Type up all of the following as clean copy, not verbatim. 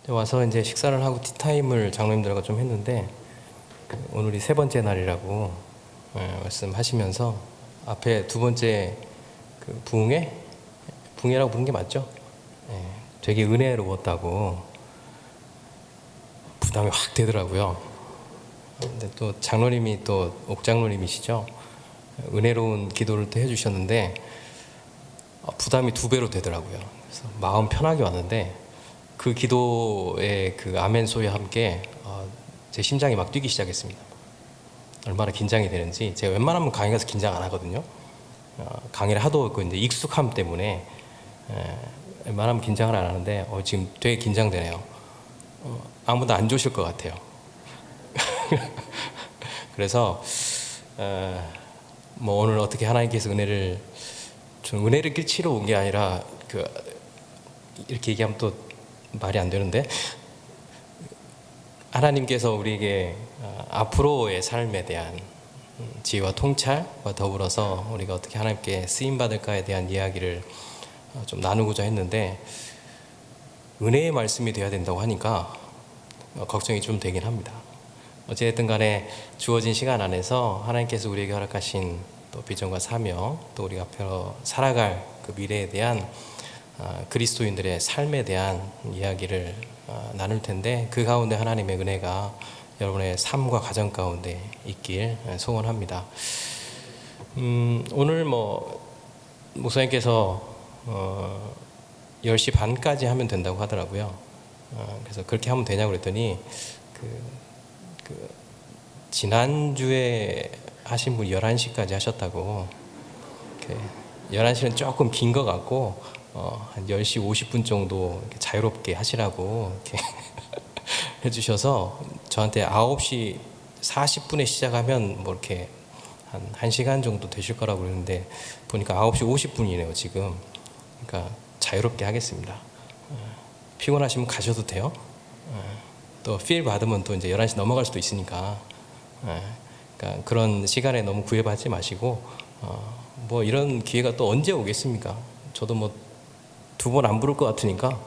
와서 이제 식사를 하고 티타임을 장로님들과 좀 했는데 오늘이 세 번째 날이라고 말씀하시면서 앞에 두 번째 그 부흥회라고 부른 게 맞죠? 되게 은혜로웠다고 부담이 확 되더라고요. 근데 또 장로님이 또 옥장로님이시죠? 은혜로운 기도를 또 해주셨는데 부담이 2배로 되더라고요. 그래서 마음 편하게 왔는데 그 기도의 그 아멘 소리와 함께 제 심장이 막 뛰기 시작했습니다. 얼마나 긴장이 되는지. 제가 웬만하면 강의 가서 긴장 안 하거든요. 강의를 하도 있고 이제 익숙함 때문에 웬만하면 긴장을 안 하는데 지금 되게 긴장되네요. 아무도 안 좋으실 것 같아요. 그래서 뭐 오늘 어떻게 하나님께서 은혜를 끼치러 온 게 아니라 이렇게 얘기하면 또 말이 안 되는데 하나님께서 우리에게 앞으로의 삶에 대한 지혜와 통찰과 더불어서 우리가 어떻게 하나님께 쓰임받을까에 대한 이야기를 좀 나누고자 했는데 은혜의 말씀이 돼야 된다고 하니까 걱정이 좀 되긴 합니다. 어쨌든 간에 주어진 시간 안에서 하나님께서 우리에게 허락하신 또 비전과 사명, 또 우리가 앞으로 살아갈 그 미래에 대한 그리스도인들의 삶에 대한 이야기를 나눌 텐데 그 가운데 하나님의 은혜가 여러분의 삶과 가정 가운데 있길 소원합니다. 오늘 목사님께서 10시 반까지 하면 된다고 하더라고요. 그래서 그렇게 하면 되냐고 그랬더니 지난주에 하신 분이 11시까지 하셨다고. 11시는 조금 긴 것 같고 한 10시 50분 정도 자유롭게 하시라고 이렇게 해주셔서 저한테 9시 40분에 시작하면 뭐 이렇게 한 1시간 정도 되실 거라고 그러는데 보니까 9시 50분이네요 지금. 그러니까 자유롭게 하겠습니다. 피곤하시면 가셔도 돼요. 또 필 받으면 또 이제 11시 넘어갈 수도 있으니까 그러니까 그런 시간에 너무 구애받지 마시고 뭐 이런 기회가 또 언제 오겠습니까? 저도 뭐 2번 안 부를 것 같으니까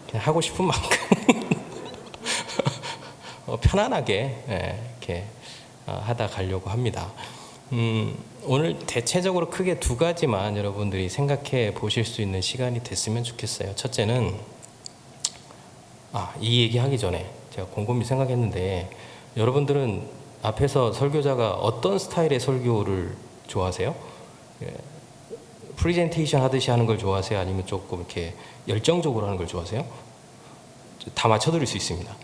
그냥 하고 싶은 만큼 편안하게 이렇게 하다 가려고 합니다. 오늘 대체적으로 크게 2가지만 여러분들이 생각해 보실 수 있는 시간이 됐으면 좋겠어요. 첫째는 이 얘기하기 전에 제가 곰곰이 생각했는데 여러분들은 앞에서 설교자가 어떤 스타일의 설교를 좋아하세요? 프리젠테이션 하듯이 하는 걸 좋아하세요? 아니면 조금 이렇게 열정적으로 하는 걸 좋아하세요? 다 맞춰드릴 수 있습니다.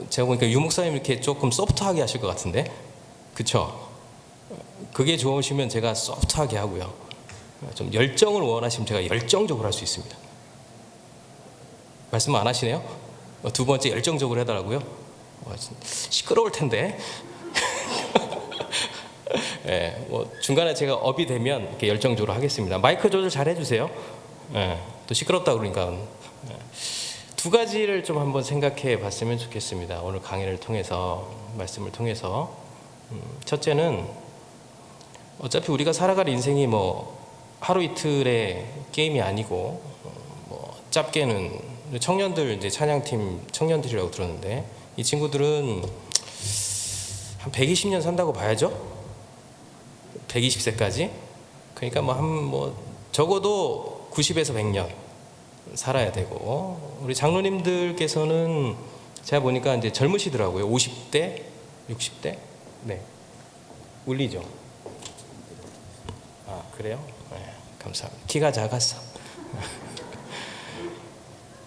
제가 보니까 유 목사님 이렇게 조금 소프트하게 하실 것 같은데, 그쵸? 그게 좋으시면 제가 소프트하게 하고요. 좀 열정을 원하시면 제가 열정적으로 할 수 있습니다. 말씀 안 하시네요? 2번째 열정적으로 해달라고요? 시끄러울 텐데. 중간에 제가 업이 되면 이렇게 열정적으로 하겠습니다. 마이크 조절 잘 해주세요. 또 시끄럽다 그러니까. 2가지를 좀 한번 생각해 봤으면 좋겠습니다. 오늘 강의를 통해서, 말씀을 통해서. 첫째는 어차피 우리가 살아갈 인생이 하루 이틀의 게임이 아니고 짧게는 청년들 이제 찬양팀 청년들이라고 들었는데 이 친구들은 한 120년 산다고 봐야죠. 120세까지. 그러니까 적어도 90에서 100년 살아야 되고 우리 장로님들께서는 제가 보니까 이제 젊으시더라고요. 50대, 60대. 네. 울리죠. 그래요? 네, 감사합니다. 키가 작았어.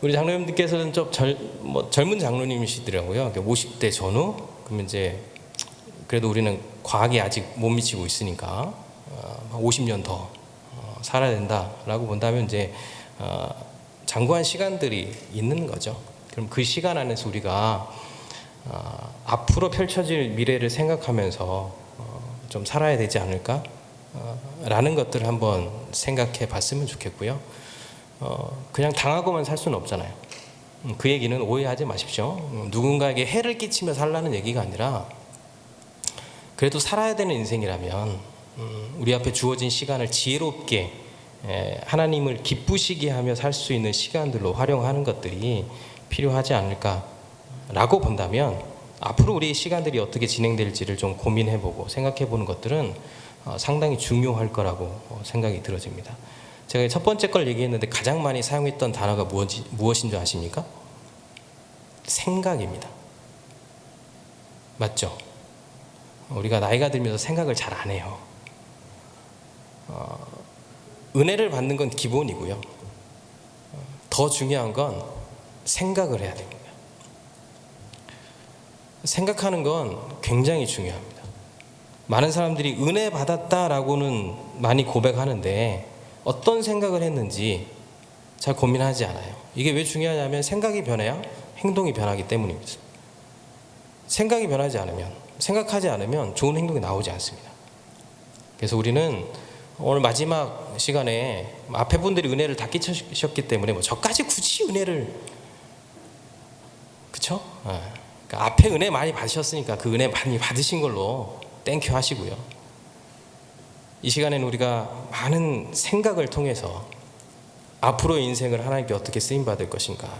우리 장로님들께서는 좀 젊은 장로님이시더라고요. 50대 전후. 그러면 이제 그래도 우리는 과학에 아직 못 미치고 있으니까 50년 더 살아야 된다라고 본다면 이제 장구한 시간들이 있는 거죠. 그럼 그 시간 안에서 우리가 앞으로 펼쳐질 미래를 생각하면서 좀 살아야 되지 않을까? 라는 것들을 한번 생각해 봤으면 좋겠고요. 그냥 당하고만 살 수는 없잖아요. 그 얘기는 오해하지 마십시오. 누군가에게 해를 끼치며 살라는 얘기가 아니라 그래도 살아야 되는 인생이라면 우리 앞에 주어진 시간을 지혜롭게 하나님을 기쁘시게 하며 살 수 있는 시간들로 활용하는 것들이 필요하지 않을까라고 본다면 앞으로 우리 시간들이 어떻게 진행될지를 좀 고민해보고 생각해보는 것들은 상당히 중요할 거라고 생각이 들어집니다. 제가 첫 번째 걸 얘기했는데 가장 많이 사용했던 단어가 무엇인 줄 아십니까? 생각입니다. 맞죠? 우리가 나이가 들면서 생각을 잘 안 해요. 은혜를 받는 건 기본이고요. 더 중요한 건 생각을 해야 됩니다. 생각하는 건 굉장히 중요합니다. 많은 사람들이 은혜 받았다라고는 많이 고백하는데 어떤 생각을 했는지 잘 고민하지 않아요. 이게 왜 중요하냐면 생각이 변해야 행동이 변하기 때문입니다. 생각이 변하지 않으면, 생각하지 않으면 좋은 행동이 나오지 않습니다. 그래서 우리는 오늘 마지막 시간에 앞에 분들이 은혜를 다 끼치셨기 때문에 저까지 굳이 은혜를, 그쵸? 그러니까 앞에 은혜 많이 받으셨으니까 그 은혜 많이 받으신 걸로 땡큐 하시고요. 이 시간에는 우리가 많은 생각을 통해서 앞으로의 인생을 하나님께 어떻게 쓰임받을 것인가를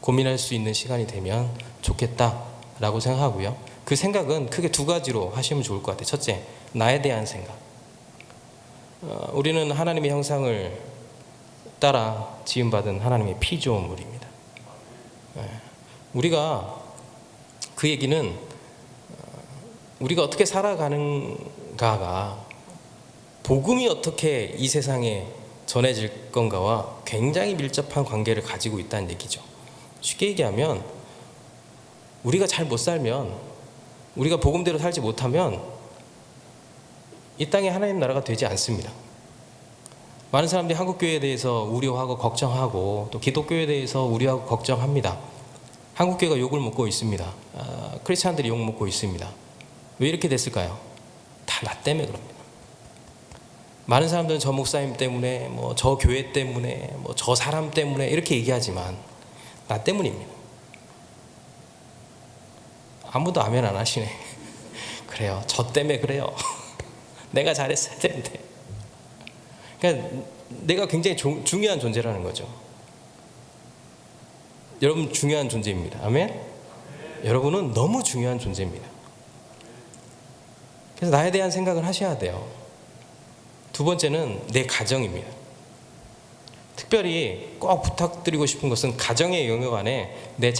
고민할 수 있는 시간이 되면 좋겠다라고 생각하고요. 그 생각은 크게 두 가지로 하시면 좋을 것 같아요. 첫째, 나에 대한 생각. 우리는 하나님의 형상을 따라 지음받은 하나님의 피조물입니다. 우리가 그 얘기는 우리가 어떻게 살아가는가가 복음이 어떻게 이 세상에 전해질 건가와 굉장히 밀접한 관계를 가지고 있다는 얘기죠. 쉽게 얘기하면 우리가 잘 못 살면, 우리가 복음대로 살지 못하면 이 땅에 하나님 나라가 되지 않습니다. 많은 사람들이 한국교회에 대해서 우려하고 걱정하고 또 기독교에 대해서 우려하고 걱정합니다. 한국교회가 욕을 먹고 있습니다. 크리스찬들이 욕 먹고 있습니다. 왜 이렇게 됐을까요? 다 나 때문에 그럽니다. 많은 사람들은 저 목사님 때문에, 저 교회 때문에, 저 사람 때문에 이렇게 얘기하지만 나 때문입니다. 아무도 아멘 안 하시네. 그래요. 저 때문에 그래요. 내가 잘했어야 되는데. 그러니까 내가 굉장히 중요한 존재라는 거죠. 여러분 중요한 존재입니다. 아멘? 여러분은 너무 중요한 존재입니다. 그래서 나에 대한 생각을 하셔야 돼요. 두 번째는 내 가정입니다. 특별히 꼭 부탁드리고 싶은 것은 가정의 영역 안에 내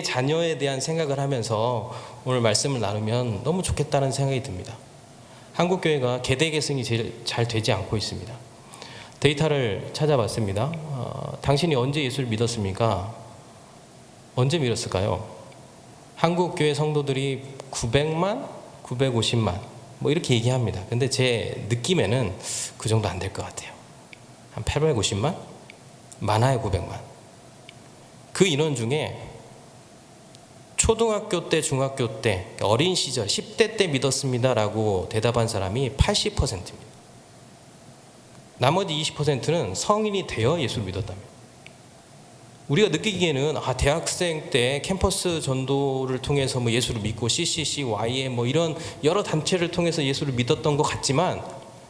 자녀에 대한 생각을 하면서 오늘 말씀을 나누면 너무 좋겠다는 생각이 듭니다. 한국교회가 계대계승이 제일 잘 되지 않고 있습니다. 데이터를 찾아봤습니다. 당신이 언제 예수를 믿었습니까? 언제 믿었을까요? 한국교회 성도들이 900만, 950만 이렇게 얘기합니다. 근데 제 느낌에는 그 정도 안 될 것 같아요. 한 850만? 많아야 900만. 그 인원 중에 초등학교 때, 중학교 때, 어린 시절 10대 때 믿었습니다라고 대답한 사람이 80%입니다. 나머지 20%는 성인이 되어 예수를 믿었답니다. 우리가 느끼기에는 대학생 때 캠퍼스 전도를 통해서 예수를 믿고 CCC, YM 이런 여러 단체를 통해서 예수를 믿었던 것 같지만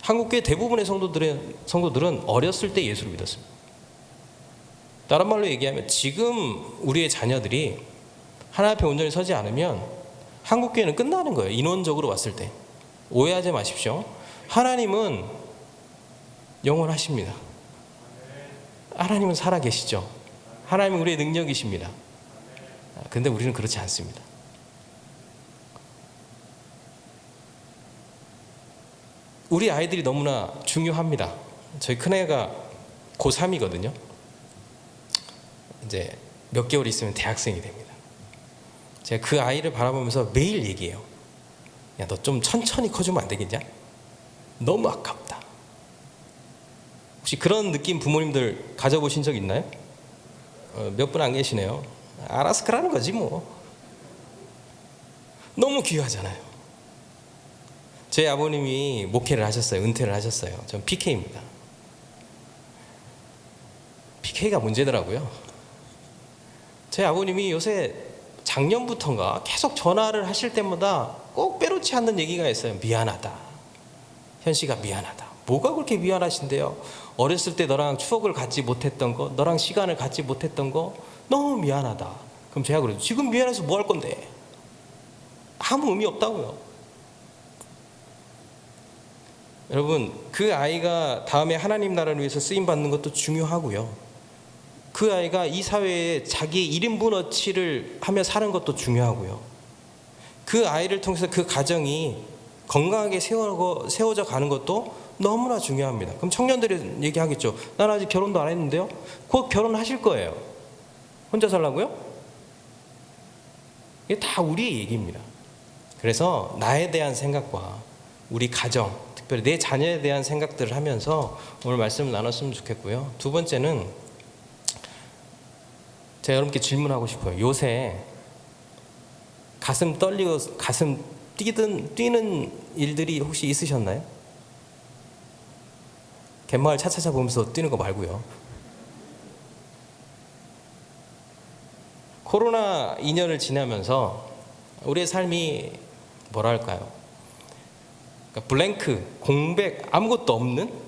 한국교회 대부분의 성도들은 어렸을 때 예수를 믿었습니다. 다른 말로 얘기하면 지금 우리의 자녀들이 하나님 앞에 온전히 서지 않으면 한국교회는 끝나는 거예요. 인원적으로 봤을 때. 오해하지 마십시오. 하나님은 영원하십니다. 하나님은 살아계시죠. 하나님은 우리의 능력이십니다. 근데 우리는 그렇지 않습니다. 우리 아이들이 너무나 중요합니다. 저희 큰애가 고3이거든요. 이제 몇 개월 있으면 대학생이 됩니다. 제가 그 아이를 바라보면서 매일 얘기해요. 야, 너 좀 천천히 커주면 안 되겠냐? 너무 아깝다. 혹시 그런 느낌 부모님들 가져보신 적 있나요? 몇 분 안 계시네요. 알아서 그러는 거지 뭐. 너무 귀하잖아요. 제 아버님이 목회를 하셨어요. 은퇴를 하셨어요. 전 PK입니다. PK가 문제더라고요. 제 아버님이 요새 작년부터인가 계속 전화를 하실 때마다 꼭 빼놓지 않는 얘기가 있어요. 미안하다. 현씨가 미안하다. 뭐가 그렇게 미안하신데요? 어렸을 때 너랑 추억을 갖지 못했던 거, 너랑 시간을 갖지 못했던 거 너무 미안하다. 그럼 제가 그래요. 지금 미안해서 뭐 할 건데? 아무 의미 없다고요. 여러분, 그 아이가 다음에 하나님 나라를 위해서 쓰임받는 것도 중요하고요. 그 아이가 이 사회에 자기의 1인분어치를 하며 사는 것도 중요하고요. 그 아이를 통해서 그 가정이 건강하게 세워져 가는 것도 너무나 중요합니다. 그럼 청년들이 얘기하겠죠. 난 아직 결혼도 안 했는데요. 곧 결혼하실 거예요. 혼자 살라고요? 이게 다 우리의 얘기입니다. 그래서 나에 대한 생각과 우리 가정, 특별히 내 자녀에 대한 생각들을 하면서 오늘 말씀을 나눴으면 좋겠고요. 두 번째는 제가 여러분께 질문하고 싶어요. 요새 가슴 떨리고 가슴 뛰는 일들이 혹시 있으셨나요? 갯마을 차차차 보면서 뛰는 거 말고요. 코로나 2년을 지나면서 우리의 삶이 뭐랄까요? 그러니까 블랭크, 공백, 아무것도 없는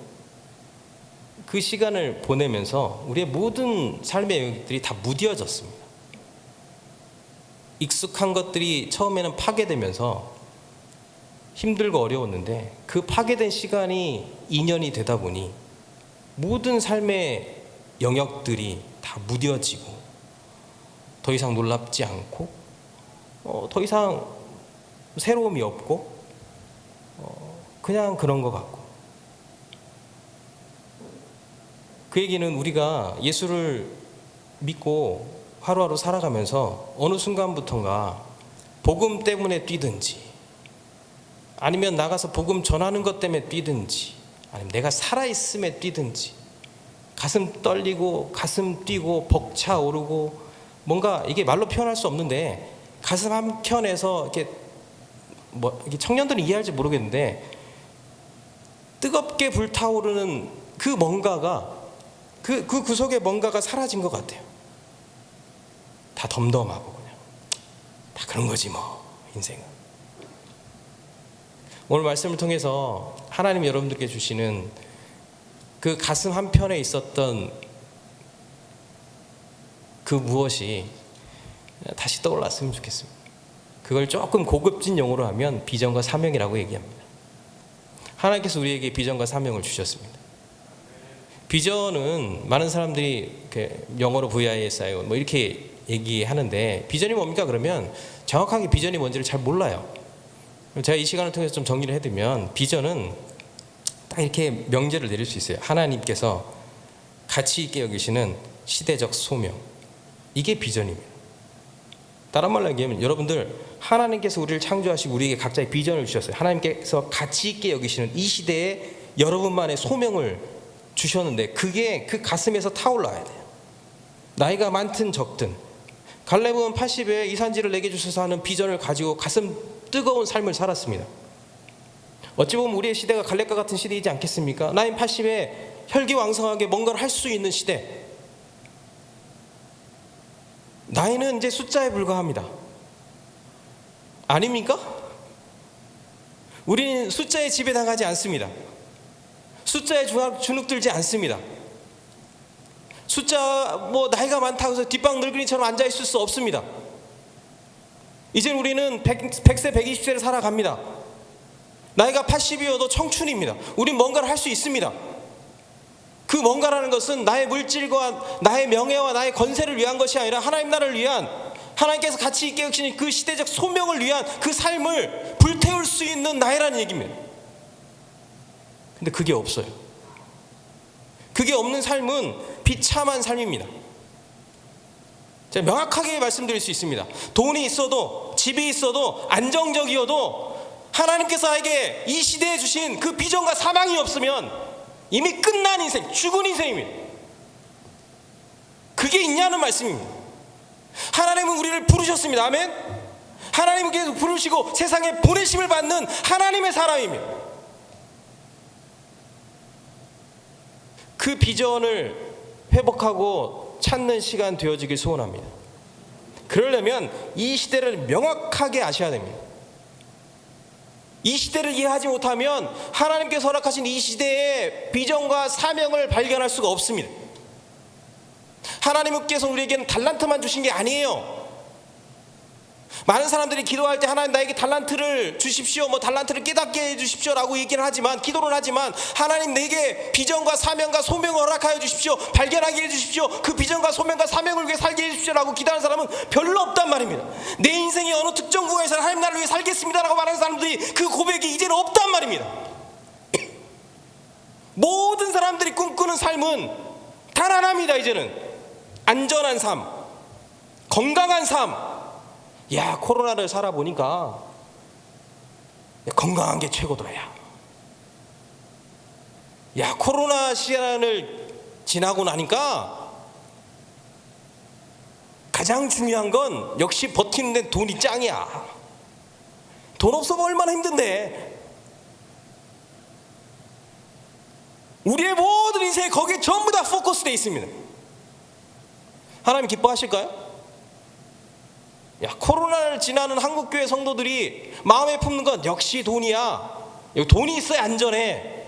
그 시간을 보내면서 우리의 모든 삶의 영역들이 다 무뎌졌습니다. 익숙한 것들이 처음에는 파괴되면서 힘들고 어려웠는데 그 파괴된 시간이 2년이 되다 보니 모든 삶의 영역들이 다 무뎌지고 더 이상 놀랍지 않고 더 이상 새로움이 없고 그냥 그런 것 같고, 그 얘기는 우리가 예수를 믿고 하루하루 살아가면서 어느 순간부터인가 복음 때문에 뛰든지 아니면 나가서 복음 전하는 것 때문에 뛰든지 아니면 내가 살아있음에 뛰든지 가슴 떨리고 가슴 뛰고 벅차오르고 뭔가 이게 말로 표현할 수 없는데 가슴 한켠에서 이게 청년들은 이해할지 모르겠는데 뜨겁게 불타오르는 그 뭔가가 그 구석에 뭔가가 사라진 것 같아요. 다 덤덤하고 그냥 다 그런 거지 뭐 인생은. 오늘 말씀을 통해서 하나님 여러분들께 주시는 그 가슴 한편에 있었던 그 무엇이 다시 떠올랐으면 좋겠습니다. 그걸 조금 고급진 용어로 하면 비전과 사명이라고 얘기합니다. 하나님께서 우리에게 비전과 사명을 주셨습니다. 비전은 많은 사람들이 영어로 VISI 뭐 이렇게 얘기하는데 비전이 뭡니까? 그러면 정확하게 비전이 뭔지를 잘 몰라요. 제가 이 시간을 통해서 좀 정리를 해드리면 비전은 딱 이렇게 명제를 내릴 수 있어요. 하나님께서 가치 있게 여기시는 시대적 소명, 이게 비전입니다. 다른 말로 얘기하면 여러분들 하나님께서 우리를 창조하시고 우리에게 각자의 비전을 주셨어요. 하나님께서 가치 있게 여기시는 이 시대에 여러분만의 소명을 주셨는데 그게 그 가슴에서 타올라야 돼요. 나이가 많든 적든 갈렙은 80에 이산지를 내게 주셔서 하는 비전을 가지고 가슴 뜨거운 삶을 살았습니다. 어찌 보면 우리의 시대가 갈렙과 같은 시대이지 않겠습니까? 나이 80에 혈기왕성하게 뭔가를 할 수 있는 시대. 나이는 이제 숫자에 불과합니다. 아닙니까? 우리는 숫자에 지배당하지 않습니다. 숫자에 주눅들지 않습니다. 숫자 나이가 많다고 해서 뒷방 늙은이처럼 앉아있을 수 없습니다. 이제 우리는 100세 120세를 살아갑니다. 나이가 80이어도 청춘입니다. 우린 뭔가를 할 수 있습니다. 그 뭔가라는 것은 나의 물질과 나의 명예와 나의 건세를 위한 것이 아니라 하나님 나라를 위한, 하나님께서 가치 있게 여기시는 그 시대적 소명을 위한 그 삶을 불태울 수 있는 나이라는 얘기입니다. 근데 그게 없어요. 그게 없는 삶은 비참한 삶입니다. 제가 명확하게 말씀드릴 수 있습니다. 돈이 있어도 집이 있어도 안정적이어도 하나님께서 나에게 이 시대에 주신 그 비전과 사망이 없으면 이미 끝난 인생, 죽은 인생입니다. 그게 있냐는 말씀입니다. 하나님은 우리를 부르셨습니다. 아멘. 하나님께서 부르시고 세상에 보내심을 받는 하나님의 사람입니다. 그 비전을 회복하고 찾는 시간 되어지길 소원합니다. 그러려면 이 시대를 명확하게 아셔야 됩니다. 이 시대를 이해하지 못하면 하나님께서 허락하신 이 시대의 비전과 사명을 발견할 수가 없습니다. 하나님께서 우리에게는 달란트만 주신 게 아니에요. 많은 사람들이 기도할 때 하나님 나에게 달란트를 주십시오, 달란트를 깨닫게 해주십시오 라고 얘기를 하지만, 기도를 하지만, 하나님 내게 비전과 사명과 소명을 허락하여 주십시오, 발견하게 해주십시오, 그 비전과 소명과 사명을 위해 살게 해주십시오 라고 기도하는 사람은 별로 없단 말입니다. 내 인생의 어느 특정 구간에서 하나님 나를 위해 살겠습니다 라고 말하는 사람들이 그 고백이 이제는 없단 말입니다. 모든 사람들이 꿈꾸는 삶은 단 하나입니다. 이제는 안전한 삶, 건강한 삶. 야, 코로나를 살아보니까 건강한 게 최고더라. 야, 코로나 시간을 지나고 나니까 가장 중요한 건 역시 버티는 데 돈이 짱이야. 돈 없으면 얼마나 힘든데. 우리의 모든 인생이 거기에 전부 다 포커스되어 있습니다. 하나님 기뻐하실까요? 야, 코로나를 지나는 한국교회 성도들이 마음에 품는 건 역시 돈이야. 돈이 있어야 안전해.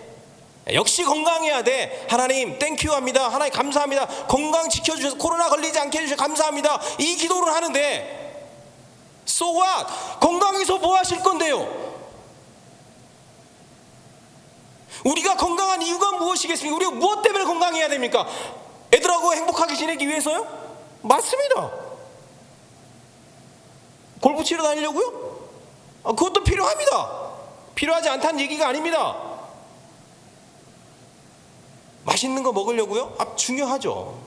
역시 건강해야 돼. 하나님 땡큐 합니다. 하나님 감사합니다. 건강 지켜주셔서 코로나 걸리지 않게 해주셔서 감사합니다. 이 기도를 하는데 So what? 건강해서 뭐 하실 건데요? 우리가 건강한 이유가 무엇이겠습니까? 우리가 무엇 때문에 건강해야 됩니까? 애들하고 행복하게 지내기 위해서요? 맞습니다. 골프 치러 다니려고요? 그것도 필요합니다. 필요하지 않다는 얘기가 아닙니다. 맛있는 거 먹으려고요? 중요하죠.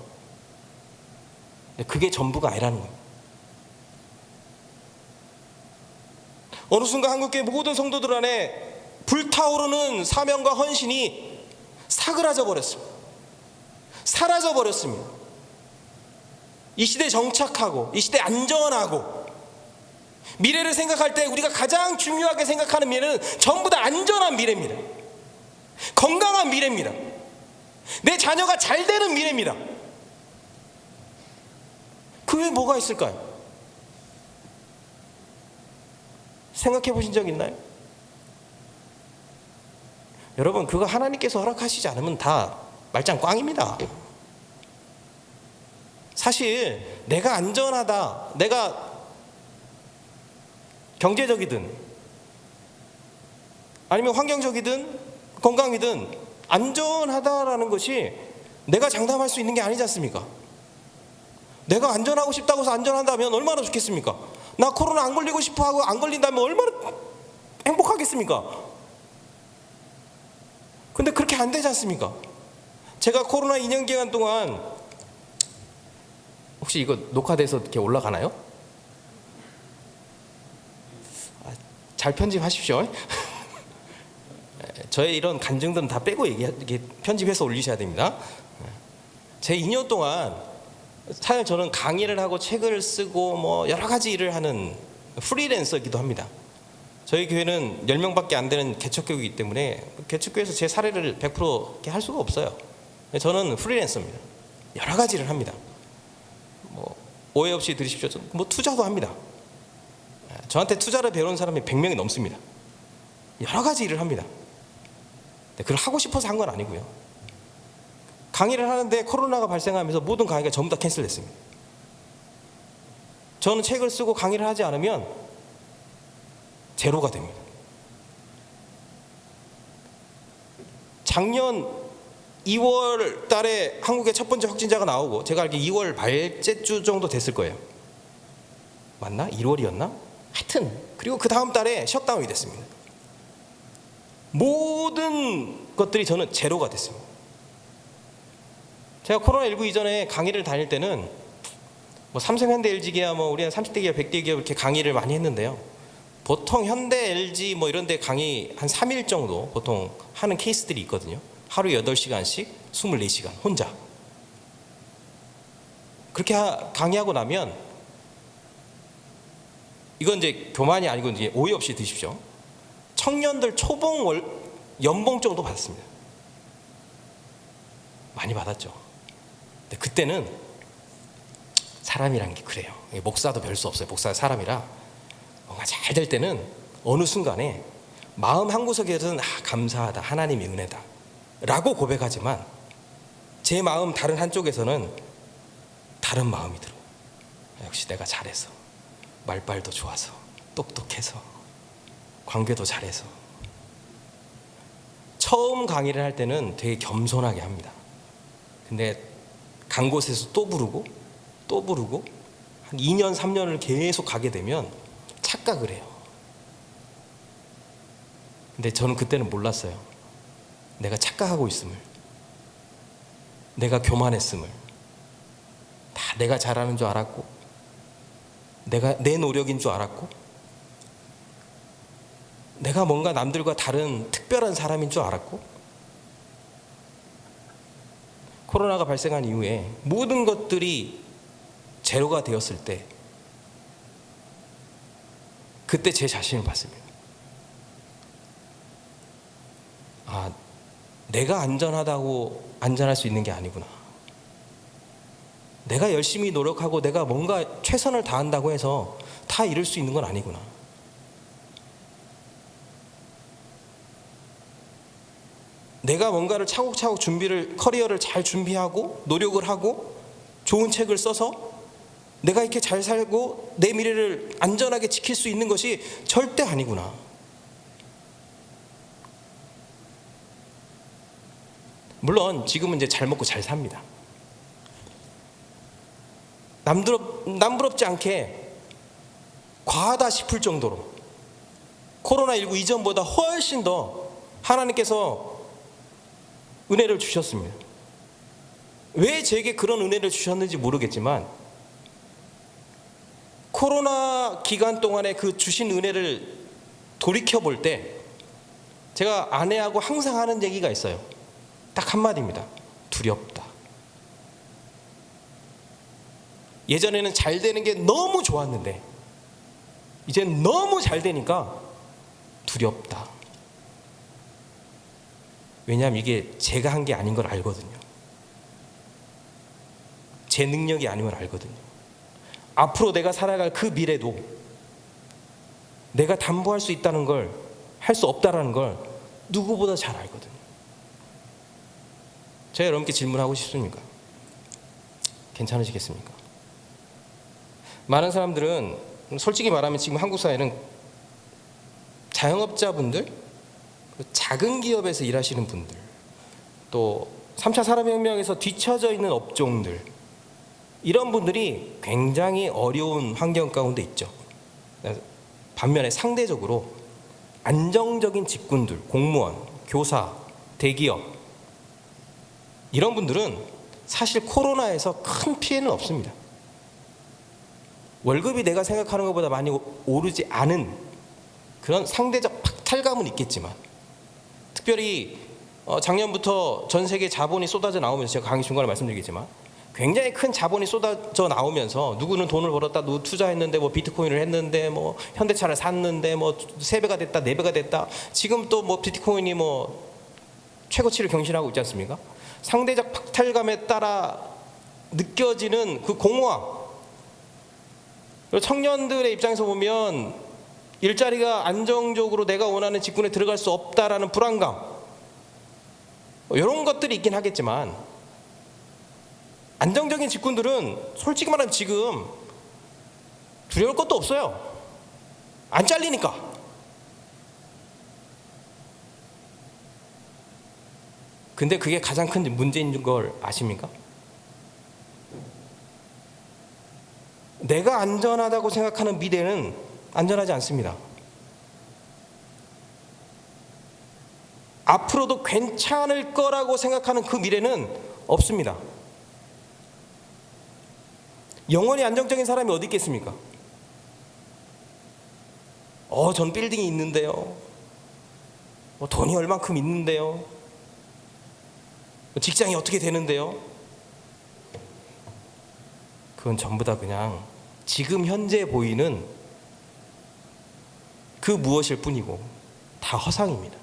근데 그게 전부가 아니라는 거예요. 어느 순간 한국교회 모든 성도들 안에 불타오르는 사명과 헌신이 사그라져 버렸습니다. 사라져 버렸습니다. 이 시대에 정착하고, 이 시대에 안전하고, 미래를 생각할 때 우리가 가장 중요하게 생각하는 미래는 전부 다 안전한 미래입니다. 건강한 미래입니다. 내 자녀가 잘 되는 미래입니다. 그 외에 뭐가 있을까요? 생각해 보신 적 있나요? 여러분, 그거 하나님께서 허락하시지 않으면 다 말짱 꽝입니다. 사실 내가 안전하다, 내가 경제적이든 아니면 환경적이든 건강이든 안전하다라는 것이 내가 장담할 수 있는 게 아니지 않습니까? 내가 안전하고 싶다고 해서 안전한다면 얼마나 좋겠습니까? 나 코로나 안 걸리고 싶어 하고 안 걸린다면 얼마나 행복하겠습니까? 근데 그렇게 안 되지 않습니까? 제가 코로나 2년 기간 동안, 혹시 이거 녹화돼서 이렇게 올라가나요? 잘 편집하십시오. 저의 이런 간증들은 다 빼고 이렇게 편집해서 올리셔야 됩니다. 제 2년 동안 사실 저는 강의를 하고 책을 쓰고 여러 가지 일을 하는 프리랜서이기도 합니다. 저희 교회는 10명밖에 안 되는 개척교회이기 때문에 개척교회에서 제 사례를 100% 이렇게 할 수가 없어요. 저는 프리랜서입니다. 여러 가지 일을 합니다. 오해 없이 들으십시오. 투자도 합니다. 저한테 투자를 배우는 사람이 100명이 넘습니다. 여러 가지 일을 합니다. 그걸 하고 싶어서 한 건 아니고요. 강의를 하는데 코로나가 발생하면서 모든 강의가 전부 다 캔슬됐습니다. 저는 책을 쓰고 강의를 하지 않으면 제로가 됩니다. 작년 2월 달에 한국에 첫 번째 확진자가 나오고, 제가 알기로 2월 말째주 정도 됐을 거예요. 맞나? 1월이었나? 하여튼 그리고 그 다음 달에 셧다운이 됐습니다. 모든 것들이 저는 제로가 됐습니다. 제가 코로나19 이전에 강의를 다닐 때는 삼성, 현대, LG 기업, 우리 한 30대 기업, 100대 기업 이렇게 강의를 많이 했는데요. 보통 현대, LG 이런 데 강의 한 3일 정도 보통 하는 케이스들이 있거든요. 하루에 8시간씩 24시간 혼자. 그렇게 강의하고 나면, 이건 이제 교만이 아니고 이제 오해 없이 드십시오. 청년들 초봉 연봉 정도 받았습니다. 많이 받았죠. 근데 그때는 사람이란 게 그래요. 목사도 별 수 없어요. 목사가 사람이라 뭔가 잘 될 때는 어느 순간에 마음 한구석에서는 감사하다, 하나님의 은혜다 라고 고백하지만 제 마음 다른 한쪽에서는 다른 마음이 들어요. 역시 내가 잘해서, 말빨도 좋아서, 똑똑해서, 관계도 잘해서. 처음 강의를 할 때는 되게 겸손하게 합니다. 근데 간 곳에서 또 부르고 한 2년 3년을 계속 가게 되면 착각을 해요. 근데 저는 그때는 몰랐어요. 내가 착각하고 있음을, 내가 교만했음을. 다 내가 잘하는 줄 알았고, 내가 내 노력인 줄 알았고, 내가 뭔가 남들과 다른 특별한 사람인 줄 알았고, 코로나가 발생한 이후에 모든 것들이 제로가 되었을 때 그때 제 자신을 봤습니다. 내가 안전하다고 안전할 수 있는 게 아니구나. 내가 열심히 노력하고 내가 뭔가 최선을 다한다고 해서 다 이룰 수 있는 건 아니구나. 내가 뭔가를 차곡차곡 커리어를 잘 준비하고 노력을 하고 좋은 책을 써서 내가 이렇게 잘 살고 내 미래를 안전하게 지킬 수 있는 것이 절대 아니구나. 물론 지금은 이제 잘 먹고 잘 삽니다. 남부럽지 않게 과하다 싶을 정도로 코로나19 이전보다 훨씬 더 하나님께서 은혜를 주셨습니다. 왜 제게 그런 은혜를 주셨는지 모르겠지만 코로나 기간 동안에 그 주신 은혜를 돌이켜볼 때 제가 아내하고 항상 하는 얘기가 있어요. 딱 한마디입니다. 두렵다. 예전에는 잘 되는 게 너무 좋았는데 이젠 너무 잘 되니까 두렵다. 왜냐하면 이게 제가 한 게 아닌 걸 알거든요. 제 능력이 아닌 걸 알거든요. 앞으로 내가 살아갈 그 미래도 내가 담보할 수 있다는 걸, 할 수 없다라는 걸 누구보다 잘 알거든요. 제가 여러분께 질문하고 싶습니까? 괜찮으시겠습니까? 많은 사람들은 솔직히 말하면 지금 한국 사회는 자영업자분들, 작은 기업에서 일하시는 분들, 또 3차 산업혁명에서 뒤처져 있는 업종들, 이런 분들이 굉장히 어려운 환경 가운데 있죠. 반면에 상대적으로 안정적인 직군들, 공무원, 교사, 대기업, 이런 분들은 사실 코로나에서 큰 피해는 없습니다. 월급이 내가 생각하는 것보다 많이 오르지 않은 그런 상대적 박탈감은 있겠지만, 특별히 작년부터 전 세계 자본이 쏟아져 나오면서 제가 강의 중간에 말씀드리겠지만 굉장히 큰 자본이 쏟아져 나오면서 누구는 돈을 벌었다, 누구 투자했는데 뭐 비트코인을 했는데 뭐 현대차를 샀는데 뭐 3배가 됐다, 4배가 됐다. 지금 또 뭐 비트코인이 뭐 최고치를 경신하고 있지 않습니까? 상대적 박탈감에 따라 느껴지는 그 공허함. 청년들의 입장에서 보면 일자리가 안정적으로 내가 원하는 직군에 들어갈 수 없다라는 불안감, 이런 것들이 있긴 하겠지만 안정적인 직군들은 솔직히 말하면 지금 두려울 것도 없어요. 안 잘리니까. 근데 그게 가장 큰 문제인 걸 아십니까? 내가 안전하다고 생각하는 미래는 안전하지 않습니다. 앞으로도 괜찮을 거라고 생각하는 그 미래는 없습니다. 영원히 안정적인 사람이 어디 있겠습니까? 전 빌딩이 있는데요. 돈이 얼만큼 있는데요. 직장이 어떻게 되는데요. 그건 전부 다 그냥 지금 현재 보이는 그 무엇일 뿐이고 다 허상입니다.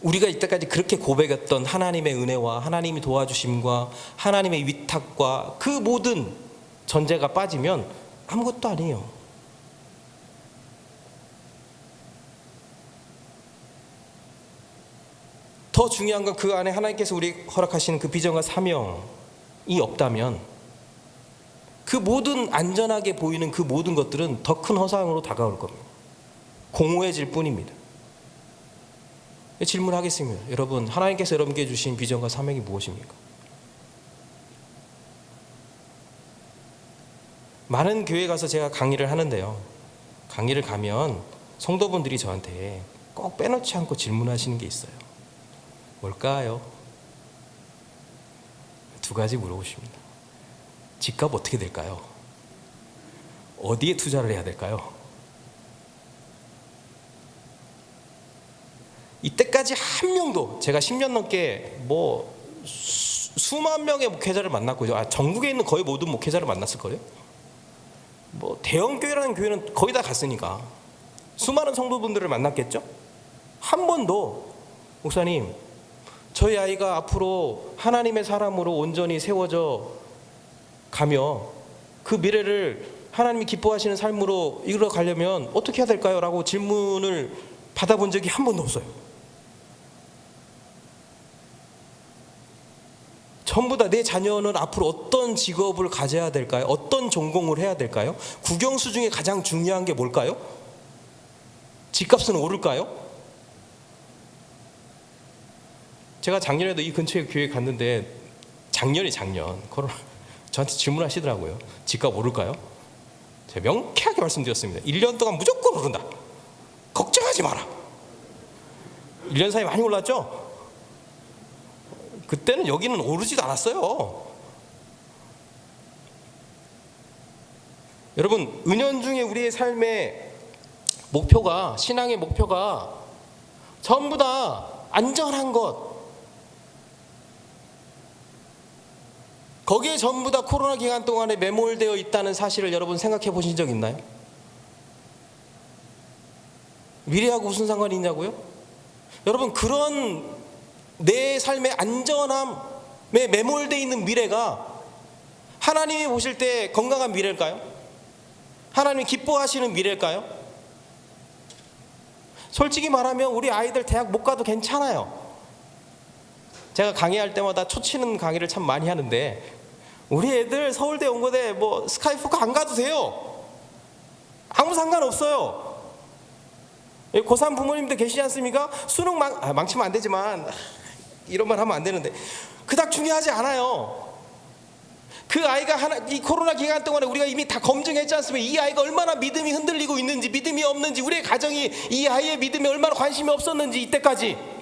우리가 이때까지 그렇게 고백했던 하나님의 은혜와 하나님이 도와주심과 하나님의 위탁과 그 모든 전제가 빠지면 아무것도 아니에요. 더 중요한 건 그 안에 하나님께서 우리 허락하시는 그 비전과 사명이 없다면 그 모든 안전하게 보이는 그 모든 것들은 더 큰 허상으로 다가올 겁니다. 공허해질 뿐입니다. 질문하겠습니다. 여러분, 하나님께서 여러분께 주신 비전과 사명이 무엇입니까? 많은 교회 가서 제가 강의를 하는데요, 강의를 가면 성도분들이 저한테 꼭 빼놓지 않고 질문하시는 게 있어요. 뭘까요? 두 가지 물어보십니다. 집값 어떻게 될까요? 어디에 투자를 해야 될까요? 이때까지 한 명도, 제가 10년 넘게 수만 명의 목회자를 만났고요. 전국에 있는 거의 모든 목회자를 만났을 거예요. 대형 교회라는 교회는 거의 다 갔으니까 수많은 성도분들을 만났겠죠. 한 번도 목사님, 저희 아이가 앞으로 하나님의 사람으로 온전히 세워져 가며 그 미래를 하나님이 기뻐하시는 삶으로 이끌어 가려면 어떻게 해야 될까요? 라고 질문을 받아본 적이 한 번도 없어요. 전부 다 내 자녀는 앞으로 어떤 직업을 가져야 될까요? 어떤 전공을 해야 될까요? 국영수 중에 가장 중요한 게 뭘까요? 집값은 오를까요? 제가 작년에도 이 근처에 교회 갔는데, 작년 코로나, 저한테 질문하시더라고요. 집값 오를까요? 제가 명쾌하게 말씀드렸습니다. 1년 동안 무조건 오른다. 걱정하지 마라. 1년 사이 많이 올랐죠? 그때는 여기는 오르지도 않았어요. 여러분, 은연중에 우리의 삶의 목표가, 신앙의 목표가 전부 다 안전한 것, 거기에 전부 다 코로나 기간 동안에 매몰되어 있다는 사실을 여러분 생각해 보신 적 있나요? 미래하고 무슨 상관이 있냐고요? 여러분, 그런 내 삶의 안전함에 매몰되어 있는 미래가 하나님이 보실 때 건강한 미래일까요? 하나님이 기뻐하시는 미래일까요? 솔직히 말하면 우리 아이들 대학 못 가도 괜찮아요. 제가 강의할 때마다 초치는 강의를 참 많이 하는데, 우리 애들 서울대, 연고대, 스카이포크 안 가도 돼요. 아무 상관없어요. 고3 부모님들 계시지 않습니까? 수능 망치면 안 되지만, 이런 말 하면 안 되는데, 그닥 중요하지 않아요. 그 아이가 이 코로나 기간 동안에 우리가 이미 다 검증했지 않습니까? 이 아이가 얼마나 믿음이 흔들리고 있는지, 믿음이 없는지, 우리의 가정이 이 아이의 믿음에 얼마나 관심이 없었는지, 이때까지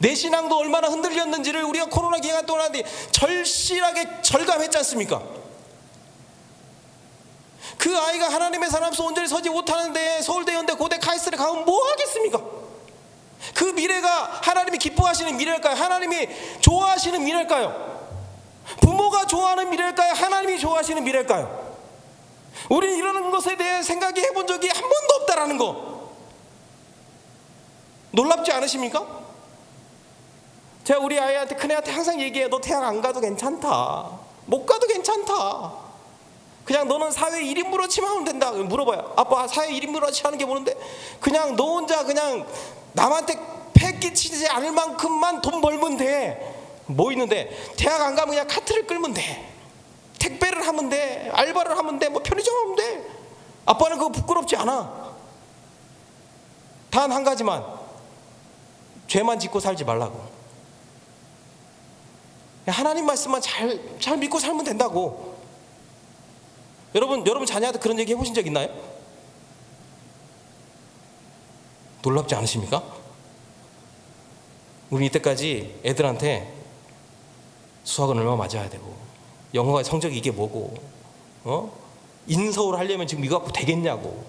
내 신앙도 얼마나 흔들렸는지를 우리가 코로나 기간 동안에 절실하게 절감했지 않습니까? 그 아이가 하나님의 사람으로서 온전히 서지 못하는데 서울대, 연대, 고대, 카이스트를 가면 뭐 하겠습니까? 그 미래가 하나님이 기뻐하시는 미래일까요? 하나님이 좋아하시는 미래일까요? 부모가 좋아하는 미래일까요? 하나님이 좋아하시는 미래일까요? 우리는 이러는 것에 대해 생각해 본 적이 한 번도 없다라는 거, 놀랍지 않으십니까? 제가 우리 아이한테, 큰애한테 항상 얘기해요. 너 대학 안 가도 괜찮다. 못 가도 괜찮다. 그냥 너는 사회 1인부로 치면 된다. 물어봐요. 아빠, 사회 1인부로 치하는 게 뭐는데? 그냥 너 혼자 그냥 남한테 패 끼치지 않을 만큼만 돈 벌면 돼. 뭐 있는데? 대학 안 가면 그냥 카트를 끌면 돼. 택배를 하면 돼. 알바를 하면 돼. 편의점 하면 돼. 아빠는 그거 부끄럽지 않아. 단 한 가지만, 죄만 짓고 살지 말라고. 하나님 말씀만 잘 믿고 살면 된다고. 여러분 자녀한테 그런 얘기 해보신 적 있나요? 놀랍지 않으십니까? 우리 이때까지 애들한테 수학은 얼마 맞아야 되고, 영어가 성적이 이게 뭐고, 인서울 하려면 지금 이거 갖고 되겠냐고,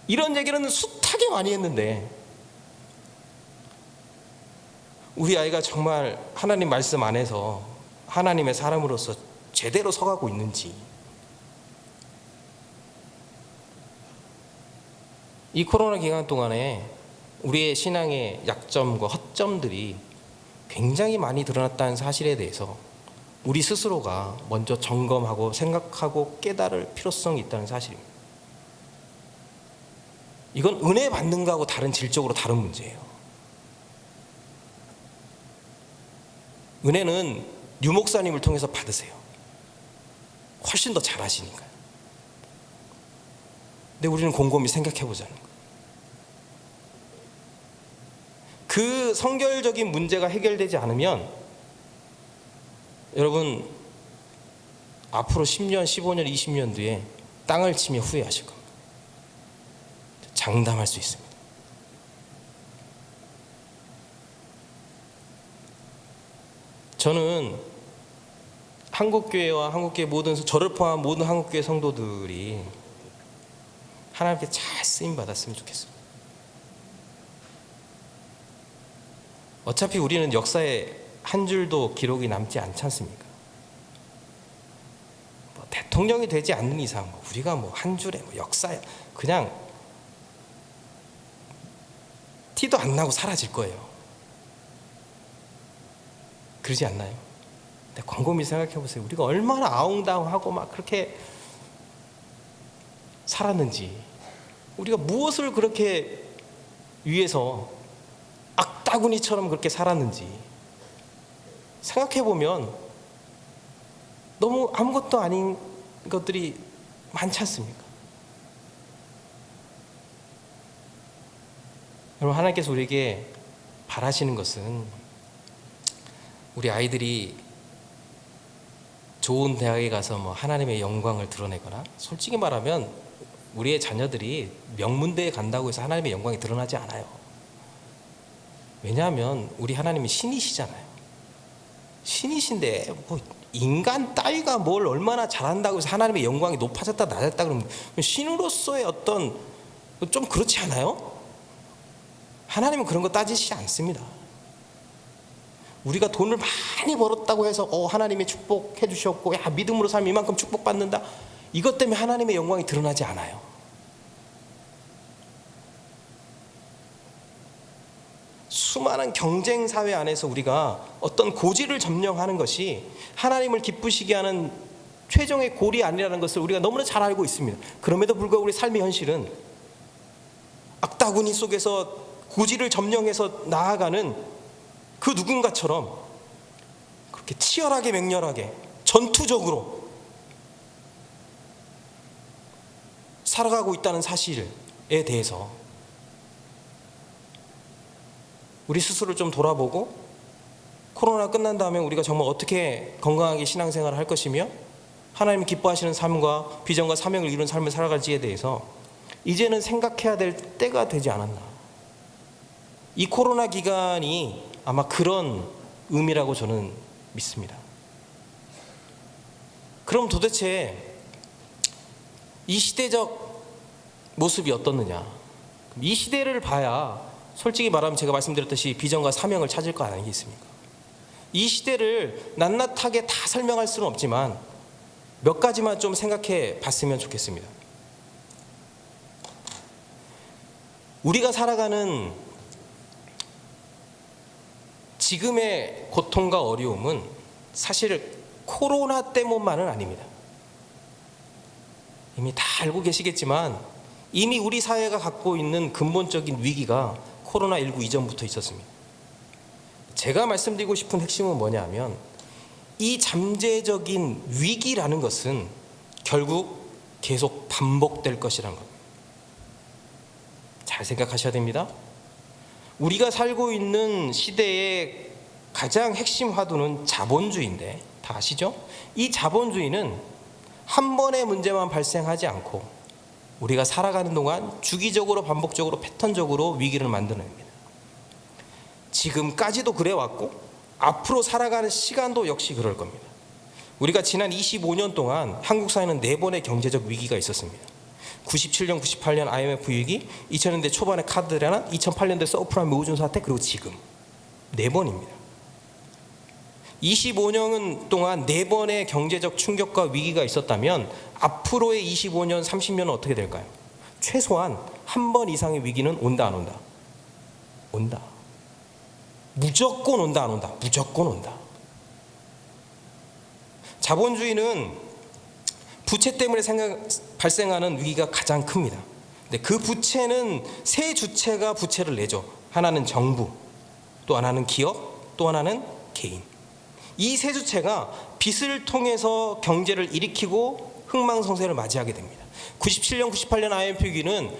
이런 얘기는 숱하게 많이 했는데, 우리 아이가 정말 하나님 말씀 안에서 하나님의 사람으로서 제대로 서가고 있는지, 이 코로나 기간 동안에 우리의 신앙의 약점과 허점들이 굉장히 많이 드러났다는 사실에 대해서 우리 스스로가 먼저 점검하고 생각하고 깨달을 필요성이 있다는 사실입니다. 이건 은혜 받는 거하고 다른 질적으로 다른 문제예요. 은혜는 류 목사님을 통해서 받으세요. 훨씬 더 잘하시니까요. 근데 우리는 곰곰이 생각해 보자는 거예요. 그 성결적인 문제가 해결되지 않으면 여러분 앞으로 10년, 15년, 20년 뒤에 땅을 치며 후회하실 겁니다. 장담할 수 있습니다. 저는 한국교회와 한국교회 모든, 저를 포함한 모든 한국교회 성도들이 하나님께 잘 쓰임 받았으면 좋겠습니다. 어차피 우리는 역사에 한 줄도 기록이 남지 않지 않습니까? 뭐 대통령이 되지 않는 이상 우리가 뭐 한 줄에 뭐 역사에 그냥 티도 안 나고 사라질 거예요. 그러지 않나요? 근데 곰곰이 생각해 보세요. 우리가 얼마나 아웅다웅하고 막 그렇게 살았는지, 우리가 무엇을 그렇게 위해서 악다구니처럼 그렇게 살았는지 생각해 보면 너무 아무것도 아닌 것들이 많지 않습니까? 여러분, 하나님께서 우리에게 바라시는 것은 우리 아이들이 좋은 대학에 가서 뭐 하나님의 영광을 드러내거나, 솔직히 말하면 우리의 자녀들이 명문대에 간다고 해서 하나님의 영광이 드러나지 않아요. 왜냐하면 우리 하나님이 신이시잖아요. 신이신데 뭐 인간 따위가 뭘 얼마나 잘한다고 해서 하나님의 영광이 높아졌다 낮았다 그러면 신으로서의 어떤 좀 그렇지 않아요? 하나님은 그런 거 따지시지 않습니다. 우리가 돈을 많이 벌었다고 해서 하나님이 축복해 주셨고, 야, 믿음으로 살면 이만큼 축복받는다, 이것 때문에 하나님의 영광이 드러나지 않아요. 수많은 경쟁 사회 안에서 우리가 어떤 고지를 점령하는 것이 하나님을 기쁘시게 하는 최종의 골이 아니라는 것을 우리가 너무나 잘 알고 있습니다. 그럼에도 불구하고 우리 삶의 현실은 악다구니 속에서 고지를 점령해서 나아가는 그 누군가처럼 그렇게 치열하게 맹렬하게 전투적으로 살아가고 있다는 사실에 대해서 우리 스스로를 좀 돌아보고, 코로나 끝난 다음에 우리가 정말 어떻게 건강하게 신앙생활을 할 것이며 하나님이 기뻐하시는 삶과 비전과 사명을 이룬 삶을 살아갈지에 대해서 이제는 생각해야 될 때가 되지 않았나. 이 코로나 기간이 아마 그런 의미라고 저는 믿습니다. 그럼 도대체 이 시대적 모습이 어떻느냐? 이 시대를 봐야 솔직히 말하면 제가 말씀드렸듯이 비전과 사명을 찾을 거 아니겠습니까? 이 시대를 낱낱하게 다 설명할 수는 없지만 몇 가지만 좀 생각해 봤으면 좋겠습니다. 우리가 살아가는 지금의 고통과 어려움은 사실 코로나 때문만은 아닙니다. 이미 다 알고 계시겠지만 이미 우리 사회가 갖고 있는 근본적인 위기가 코로나19 이전부터 있었습니다. 제가 말씀드리고 싶은 핵심은 뭐냐면, 이 잠재적인 위기라는 것은 결국 계속 반복될 것이라는 겁니다. 잘 생각하셔야 됩니다. 우리가 살고 있는 시대의 가장 핵심 화두는 자본주의인데 다 아시죠? 이 자본주의는 한 번의 문제만 발생하지 않고 우리가 살아가는 동안 주기적으로 반복적으로 패턴적으로 위기를 만들어냅니다. 지금까지도 그래왔고 앞으로 살아가는 시간도 역시 그럴 겁니다. 우리가 지난 25년 동안 한국 사회는 4번의 경제적 위기가 있었습니다. 97년, 98년 IMF 위기, 2000년대 초반의 카드 대란, 2008년대 서프라임 우준 사태, 그리고 지금 4번입니다. 25년 동안 4번의 경제적 충격과 위기가 있었다면 앞으로의 25년, 30년은 어떻게 될까요? 최소한 한 번 이상의 위기는 온다, 안 온다? 온다. 무조건 온다, 안 온다? 무조건 온다. 자본주의는 부채 때문에 발생하는 위기가 가장 큽니다. 근데 그 부채는 세 주체가 부채를 내죠. 하나는 정부, 또 하나는 기업, 또 하나는 개인. 이 세 주체가 빚을 통해서 경제를 일으키고 흥망성쇠를 맞이하게 됩니다. 97년, 98년 IMF 위기는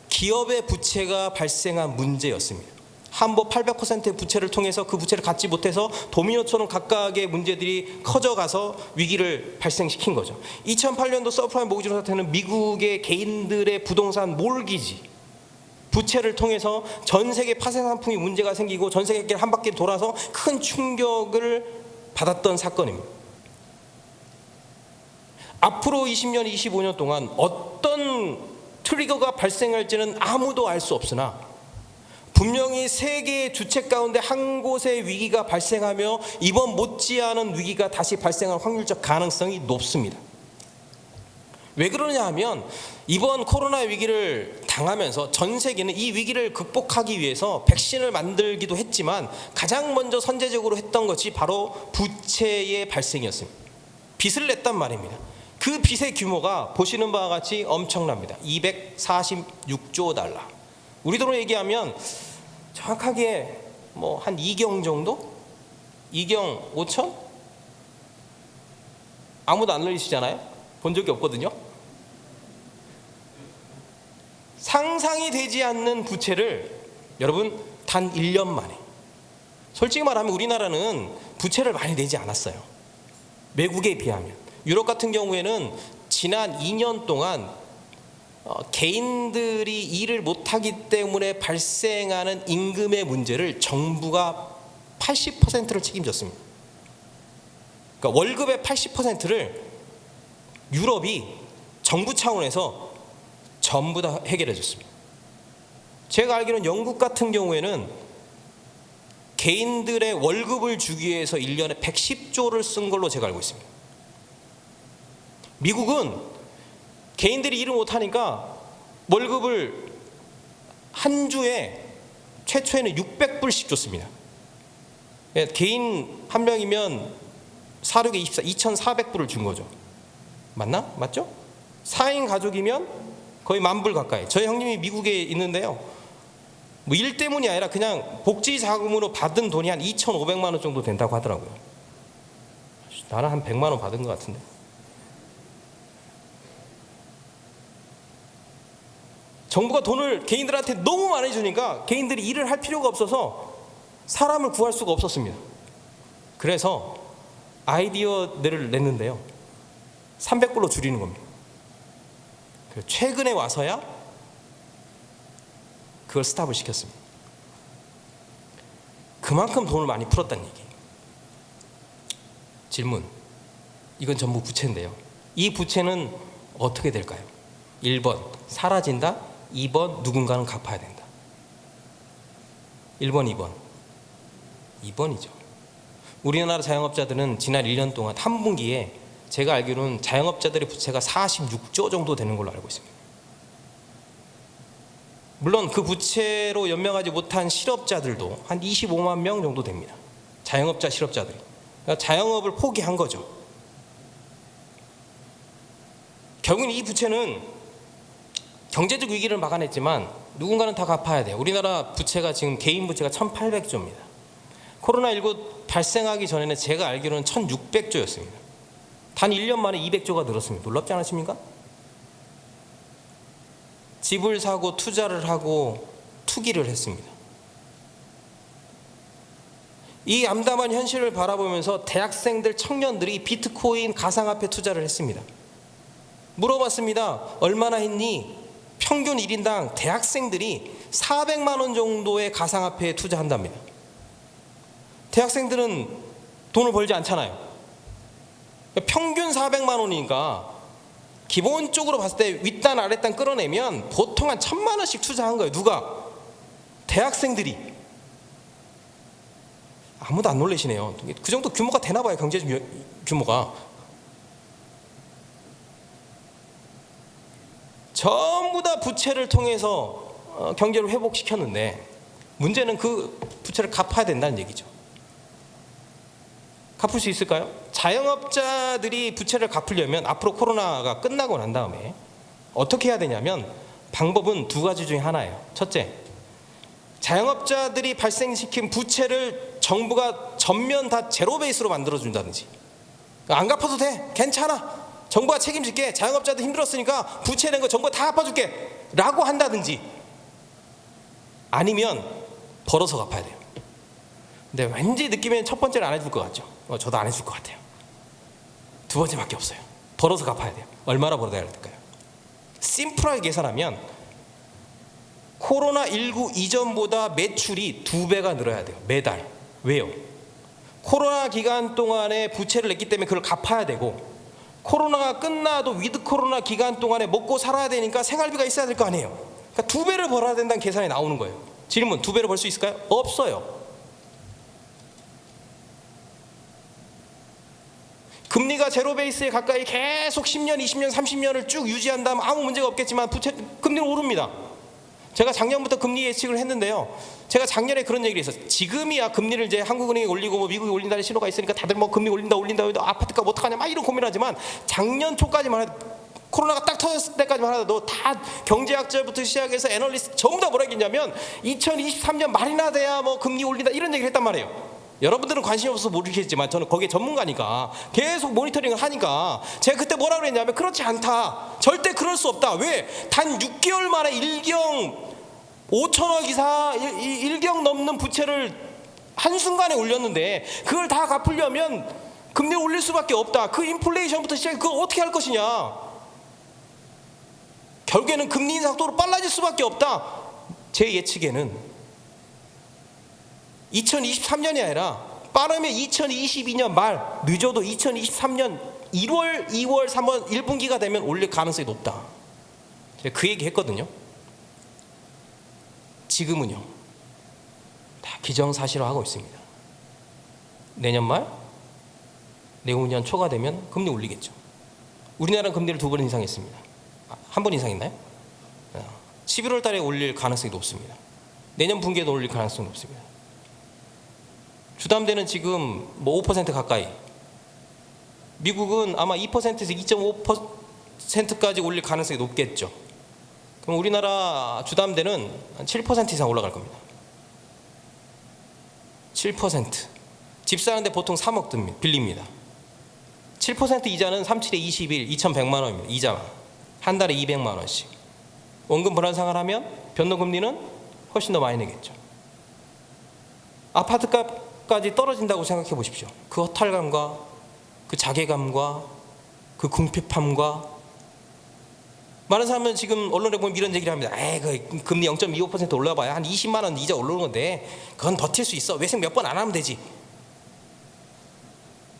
기업의 부채가 발생한 문제였습니다. 한보 800%의 부채를 통해서 그 부채를 갚지 못해서 도미노처럼 각각의 문제들이 커져가서 위기를 발생시킨 거죠. 2008년도 서프라임 모기지 사태는 미국의 개인들의 부동산 몰기지, 부채를 통해서 전 세계 파생 상품이 문제가 생기고 전 세계를 한 바퀴 돌아서 큰 충격을 받았던 사건입니다. 앞으로 20년, 25년 동안 어떤 트리거가 발생할지는 아무도 알 수 없으나 분명히 세계의 주체 가운데 한 곳의 위기가 발생하며 이번 못지않은 위기가 다시 발생할 확률적 가능성이 높습니다. 왜 그러냐 하면 이번 코로나 위기를 당하면서 전 세계는 이 위기를 극복하기 위해서 백신을 만들기도 했지만 가장 먼저 선제적으로 했던 것이 바로 부채의 발생이었습니다. 빚을 냈단 말입니다. 그 빚의 규모가 보시는 바와 같이 엄청납니다. 246조 달러. 우리 돈으로 얘기하면 정확하게 뭐 한 2경 정도? 2경 5천? 아무도 안 늘리시잖아요? 본 적이 없거든요. 상상이 되지 않는 부채를 여러분 단 1년 만에, 솔직히 말하면 우리나라는 부채를 많이 내지 않았어요. 외국에 비하면. 유럽 같은 경우에는 지난 2년 동안 개인들이 일을 못하기 때문에 발생하는 임금의 문제를 정부가 80%를 책임졌습니다. 그러니까 월급의 80%를 유럽이 정부 차원에서 전부 다 해결해 줬습니다. 제가 알기로는 영국 같은 경우에는 개인들의 월급을 주기 위해서 1년에 110조를 쓴 걸로 제가 알고 있습니다. 미국은 개인들이 일을 못하니까 월급을 한 주에 최초에는 600불씩 줬습니다. 개인 한 명이면 4, 6에 24, 2,400불을 준 거죠. 맞나? 맞죠? 4인 가족이면 거의 10,000불 가까이. 저희 형님이 미국에 있는데요, 뭐 일 때문이 아니라 그냥 복지 자금으로 받은 돈이 한 2,500만 원 정도 된다고 하더라고요. 나는 한 100만 원 받은 것 같은데. 정부가 돈을 개인들한테 너무 많이 주니까 개인들이 일을 할 필요가 없어서 사람을 구할 수가 없었습니다. 그래서 아이디어들을 냈는데요, 300불로 줄이는 겁니다. 최근에 와서야 그걸 스탑을 시켰습니다. 그만큼 돈을 많이 풀었다는 얘기예요. 질문, 이건 전부 부채인데요, 이 부채는 어떻게 될까요? 1번 사라진다, 2번 누군가는 갚아야 된다. 1번, 2번. 2번이죠. 우리나라 자영업자들은 지난 1년 동안 한 분기에 제가 알기로는 자영업자들의 부채가 46조 정도 되는 걸로 알고 있습니다. 물론 그 부채로 연명하지 못한 실업자들도 한 25만 명 정도 됩니다. 자영업자 실업자들이. 그러니까 자영업을 포기한 거죠. 결국은 이 부채는 경제적 위기를 막아냈지만 누군가는 다 갚아야 돼요. 우리나라 부채가 지금 개인 부채가 1,800조입니다. 코로나19 발생하기 전에는 제가 알기로는 1,600조였습니다. 단 1년 만에 200조가 늘었습니다. 놀랍지 않으십니까? 집을 사고 투자를 하고 투기를 했습니다. 이 암담한 현실을 바라보면서 대학생들, 청년들이 비트코인, 가상화폐 투자를 했습니다. 물어봤습니다. 얼마나 했니? 평균 1인당 대학생들이 400만 원 정도의 가상화폐에 투자한답니다. 대학생들은 돈을 벌지 않잖아요. 평균 400만 원이니까 기본적으로 봤을 때 윗단 아랫단 끌어내면 보통 한 1,000만 원씩 투자한 거예요. 누가? 대학생들이. 아무도 안 놀라시네요. 그 정도 규모가 되나 봐요. 경제적 규모가. 전부 다 부채를 통해서 경제를 회복시켰는데 문제는 그 부채를 갚아야 된다는 얘기죠. 갚을 수 있을까요? 자영업자들이 부채를 갚으려면 앞으로 코로나가 끝나고 난 다음에 어떻게 해야 되냐면 방법은 두 가지 중에 하나예요. 첫째, 자영업자들이 발생시킨 부채를 정부가 전면 다 제로 베이스로 만들어준다든지, 안 갚아도 돼, 괜찮아, 정부가 책임질게, 자영업자들 힘들었으니까 부채 낸 거 정부가 다 갚아줄게 라고 한다든지, 아니면 벌어서 갚아야 돼요. 근데 왠지 느낌엔 첫 번째는 안 해줄 것 같죠? 저도 안 해줄 것 같아요. 두 번째밖에 없어요. 벌어서 갚아야 돼요. 얼마나 벌어야 될까요? 심플하게 계산하면 코로나19 이전보다 매출이 2배가 늘어야 돼요. 매달. 왜요? 코로나 기간 동안에 부채를 냈기 때문에 그걸 갚아야 되고, 코로나가 끝나도 위드 코로나 기간 동안에 먹고 살아야 되니까 생활비가 있어야 될 거 아니에요. 그러니까 2배를 벌어야 된다는 계산이 나오는 거예요. 질문, 2배를 벌 수 있을까요? 없어요. 금리가 제로 베이스에 가까이 계속 10년, 20년, 30년을 쭉 유지한다면 아무 문제가 없겠지만 부채 금리는 오릅니다. 제가 작년부터 금리 예측을 했는데요, 제가 작년에 그런 얘기를 했어요. 지금이야 금리를 이제 한국은행이 올리고 뭐 미국이 올린다는 신호가 있으니까 다들 뭐 금리 올린다 아파트값 어떡하냐 막 이런 고민을 하지만, 작년 초까지만 해도, 코로나가 딱 터졌을 때까지만 하더라도 다 경제학자부터 시작해서 애널리스트 전부 다 뭐라 했냐면 2023년 말이나 돼야 뭐 금리 올린다 이런 얘기를 했단 말이에요. 여러분들은 관심이 없어서 모르겠지만 저는 거기에 전문가니까 계속 모니터링을 하니까 제가 그때 뭐라 그랬냐면, 그렇지 않다, 절대 그럴 수 없다. 왜? 단 6개월 만에 일경 5천억 이상 일경 넘는 부채를 한순간에 올렸는데, 그걸 다 갚으려면 금리를 올릴 수밖에 없다. 그 인플레이션부터 시작해 그걸 어떻게 할 것이냐, 결국에는 금리 인상 속도로 빨라질 수밖에 없다. 제 예측에는 2023년이 아니라 빠르면 2022년 말, 늦어도 2023년 1월, 2월, 3월 1분기가 되면 올릴 가능성이 높다. 제가 그 얘기 했거든요. 지금은요, 다 기정사실화하고 있습니다. 내년 말, 내후년 초가 되면 금리 올리겠죠. 우리나라는 금리를 2번 인상했습니다. 한 번 인상했나요? 11월 달에 올릴 가능성이 높습니다. 내년 분기에도 올릴 가능성이 높습니다. 주담대는 지금 뭐 5% 가까이, 미국은 아마 2%에서 2.5%까지 올릴 가능성이 높겠죠. 그럼 우리나라 주담대는 한 7% 이상 올라갈 겁니다. 7%. 집 사는데 보통 3억 빌립니다. 7% 이자는 37에 21, 2,100만 원입니다. 이자만. 한 달에 200만 원씩. 원금 불안상을 하면 변동금리는 훨씬 더 많이 내겠죠. 아파트값까지 떨어진다고 생각해 보십시오. 그 허탈감과 그 자괴감과 그 궁핍함과, 많은 사람은 지금 언론에 보면 이런 얘기를 합니다. 그 금리 0.25% 올라봐야 한 20만 원 이자 올라오는 건데 그건 버틸 수 있어. 외식 몇 번 안 하면 되지.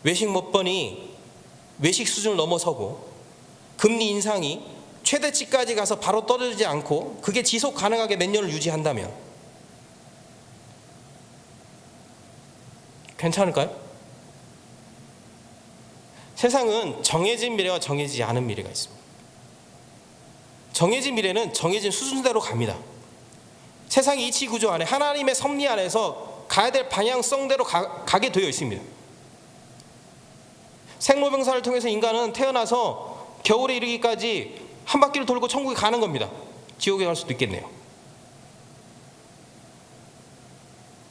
외식 몇 번이 외식 수준을 넘어서고 금리 인상이 최대치까지 가서 바로 떨어지지 않고 그게 지속 가능하게 몇 년을 유지한다면 괜찮을까요? 세상은 정해진 미래와 정해지지 않은 미래가 있습니다. 정해진 미래는 정해진 수준대로 갑니다. 세상의 이치 구조 안에, 하나님의 섭리 안에서 가야 될 방향성대로 가게 되어 있습니다. 생로병사를 통해서 인간은 태어나서 겨울에 이르기까지 한 바퀴를 돌고 천국에 가는 겁니다. 지옥에 갈 수도 있겠네요.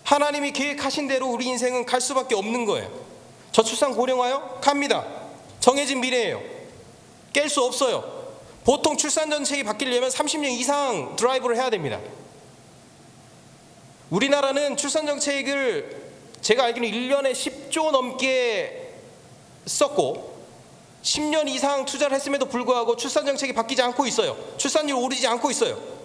하나님이 계획하신 대로 우리 인생은 갈 수밖에 없는 거예요. 저출산 고령화요? 갑니다. 정해진 미래예요. 깰 수 없어요. 보통 출산 정책이 바뀌려면 30년 이상 드라이브를 해야 됩니다. 우리나라는 출산 정책을 제가 알기로는 1년에 10조 넘게 썼고 10년 이상 투자를 했음에도 불구하고 출산 정책이 바뀌지 않고 있어요. 출산율 오르지 않고 있어요.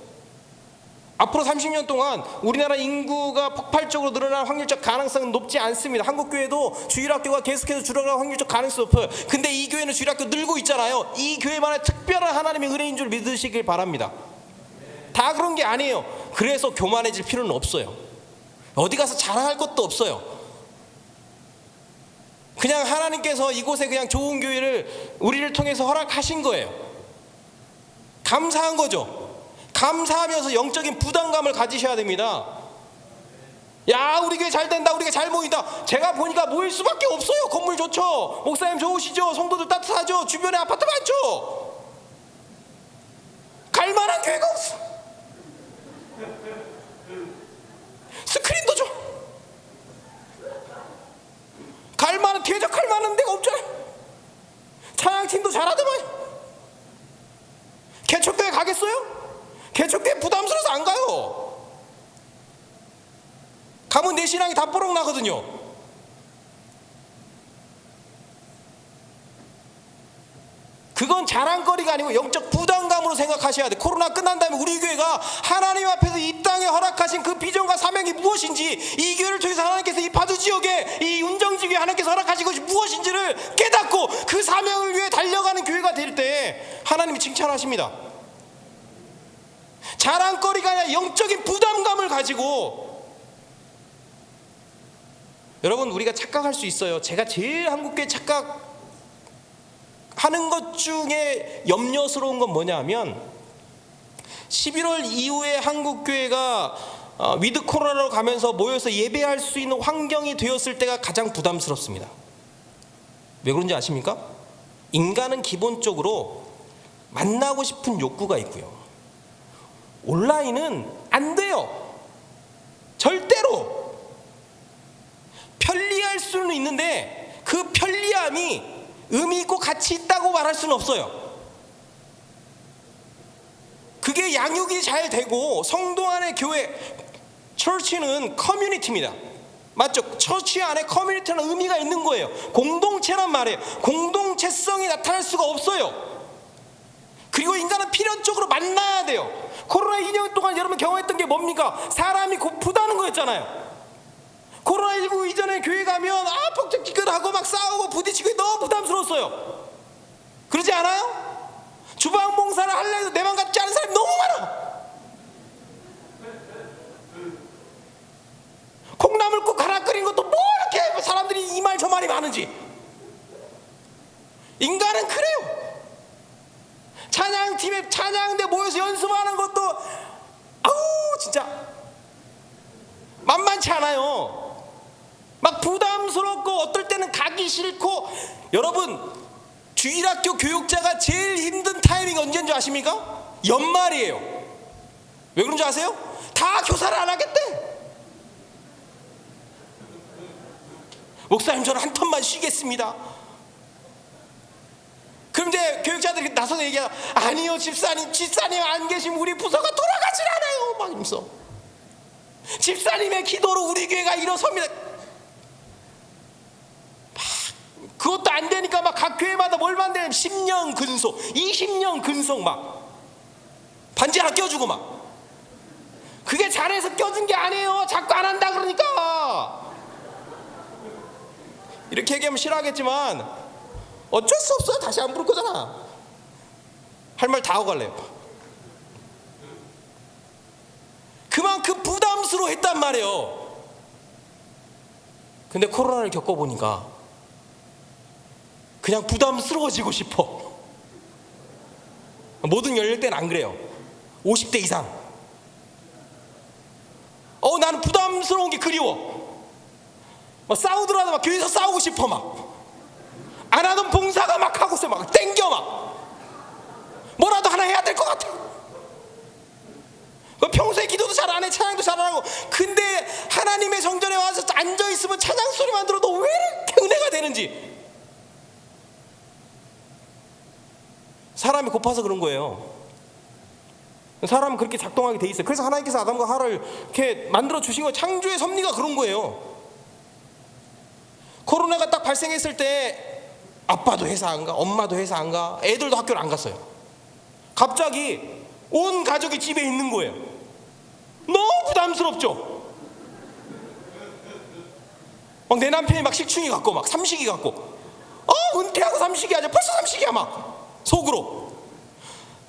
앞으로 30년 동안 우리나라 인구가 폭발적으로 늘어날 확률적 가능성은 높지 않습니다. 한국교회도 주일학교가 계속해서 줄어갈 확률적 가능성이 높아요. 근데 이 교회는 주일학교 늘고 있잖아요. 이 교회만의 특별한 하나님의 은혜인 줄 믿으시길 바랍니다. 다 그런 게 아니에요. 그래서 교만해질 필요는 없어요. 어디 가서 자랑할 것도 없어요. 그냥 하나님께서 이곳에 그냥 좋은 교회를 우리를 통해서 허락하신 거예요. 감사한 거죠. 감사하면서 영적인 부담감을 가지셔야 됩니다. 야, 우리 교회 잘 된다, 우리 교회 잘 모인다. 제가 보니까 모일 수밖에 없어요. 건물 좋죠, 목사님 좋으시죠, 성도들 따뜻하죠, 주변에 아파트 많죠. 갈 만한 교회가 없어. 스크린도 줘. 갈 만한, 대적할 만한 데가 없잖아요. 찬양팀도 잘하더만. 개척교회 가겠어요? 개척교회 부담스러워서 안 가요. 가면 내 신앙이 다 뽀록 나거든요. 그건 자랑거리가 아니고 영적 부담감으로 생각하셔야 돼. 코로나 끝난 다음에 우리 교회가 하나님 앞에서 이 땅에 허락하신 그 비전과 사명이 무엇인지, 이 교회를 통해서 하나님께서 이 파주 지역에, 이 운정지구에 하나님께서 허락하신 것이 무엇인지를 깨닫고 그 사명을 위해 달려가는 교회가 될 때 하나님이 칭찬하십니다. 자랑거리가 아니라 영적인 부담감을 가지고. 여러분, 우리가 착각할 수 있어요. 제가 제일 한국교회 착각하는 것 중에 염려스러운 건 뭐냐 하면, 11월 이후에 한국교회가 위드 코로나로 가면서 모여서 예배할 수 있는 환경이 되었을 때가 가장 부담스럽습니다. 왜 그런지 아십니까? 인간은 기본적으로 만나고 싶은 욕구가 있고요, 온라인은 안 돼요. 절대로. 편리할 수는 있는데 그 편리함이 의미 있고 가치 있다고 말할 수는 없어요. 그게 양육이 잘 되고, 성도 안의 교회, 처치는 커뮤니티입니다. 맞죠? 처치 안에 커뮤니티는 의미가 있는 거예요. 공동체란 말이에요. 공동체성이 나타날 수가 없어요. 그리고 인간은 필연적으로 만나야 돼요. 코로나 2년 동안 여러분 경험했던 게 뭡니까? 사람이 고프다는 거였잖아요. 코로나19 이전에 교회 가면 퍽적지근하고 막 싸우고 부딪히고 너무 부담스러웠어요. 그러지 않아요? 주방 봉사를 하려 해도 내 맘 같지 않은 사람이 너무 많아. 콩나물국 갈아 끓인 것도 뭐 이렇게 사람들이 이 말 저 말이 많은지. 인간은 그래요. 찬양팀에 찬양대 모여서 연습하는 것도 진짜 만만치 않아요. 막 부담스럽고 어떨 때는 가기 싫고. 여러분, 주일학교 교육자가 제일 힘든 타이밍이 언제인 줄 아십니까? 연말이에요. 왜 그런 줄 아세요? 다 교사를 안 하겠대. 목사님, 저는 한 턴만 쉬겠습니다. 그럼 이제 교육자들이 나서서 얘기해요. 아니요, 집사님 안 계시면 우리 부서가 돌아가질 않아요. 막 이러면서. 집사님의 기도로 우리 교회가 일어섭니다. 그것도 안 되니까 막 각 교회마다 뭘 만드냐면 10년 근속, 20년 근속 막 반지 하나 껴주고 막. 그게 잘해서 껴준 게 아니에요. 자꾸 안 한다 그러니까. 이렇게 얘기하면 싫어하겠지만 어쩔 수 없어요. 다시 안 부를 거잖아. 할 말 다 하고 갈래요. 그만큼 부담스러워 했단 말이에요. 근데 코로나를 겪어보니까 그냥 부담스러워지고 싶어. 모든 연령대는 안 그래요. 50대 이상. 나는 부담스러운 게 그리워. 막 싸우더라도 막 교회에서 싸우고 싶어. 막 안 하던 봉사가 막 하고서 막 땡겨. 막 뭐라도 하나 해야 될 것 같아. 평소에 기도도 잘 안 해, 찬양도 잘 안 하고. 근데 하나님의 성전에 와서 앉아있으면 찬양 소리만 들어도 왜 이렇게 은혜가 되는지. 사람이 고파서 그런 거예요. 사람은 그렇게 작동하게 돼 있어요. 그래서 하나님께서 아담과 하와를 이렇게 만들어 주신 거예요. 창조의 섭리가 그런 거예요. 코로나가 딱 발생했을 때 아빠도 회사 안 가, 엄마도 회사 안 가, 애들도 학교를 안 갔어요. 갑자기 온 가족이 집에 있는 거예요. 너무 부담스럽죠. 막 내 남편이 막 식충이 갖고 막 삼식이 갖고 은퇴하고 삼식이 하자. 벌써 삼식이야 막 속으로.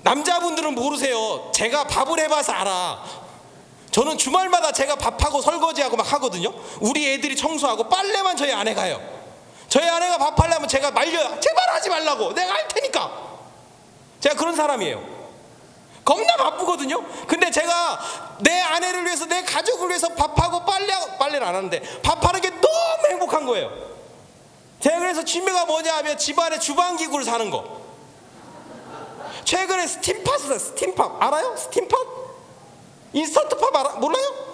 남자분들은 모르세요. 제가 밥을 해봐서 알아. 저는 주말마다 제가 밥하고 설거지하고 막 하거든요. 우리 애들이 청소하고 빨래만 저희 아내가 해요. 저희 아내가 밥하려면 제가 말려요. 제발 하지 말라고. 내가 할 테니까. 제가 그런 사람이에요. 겁나 바쁘거든요. 근데 제가 내 아내를 위해서, 내 가족을 위해서 밥하고 빨래를 안 하는데 밥하는 게 너무 행복한 거예요. 제가 그래서 취미가 뭐냐 하면 집안에 주방기구를 사는 거. 최근에 스팀팝 알아요? 스팀팝? 인스턴트팝 몰라요?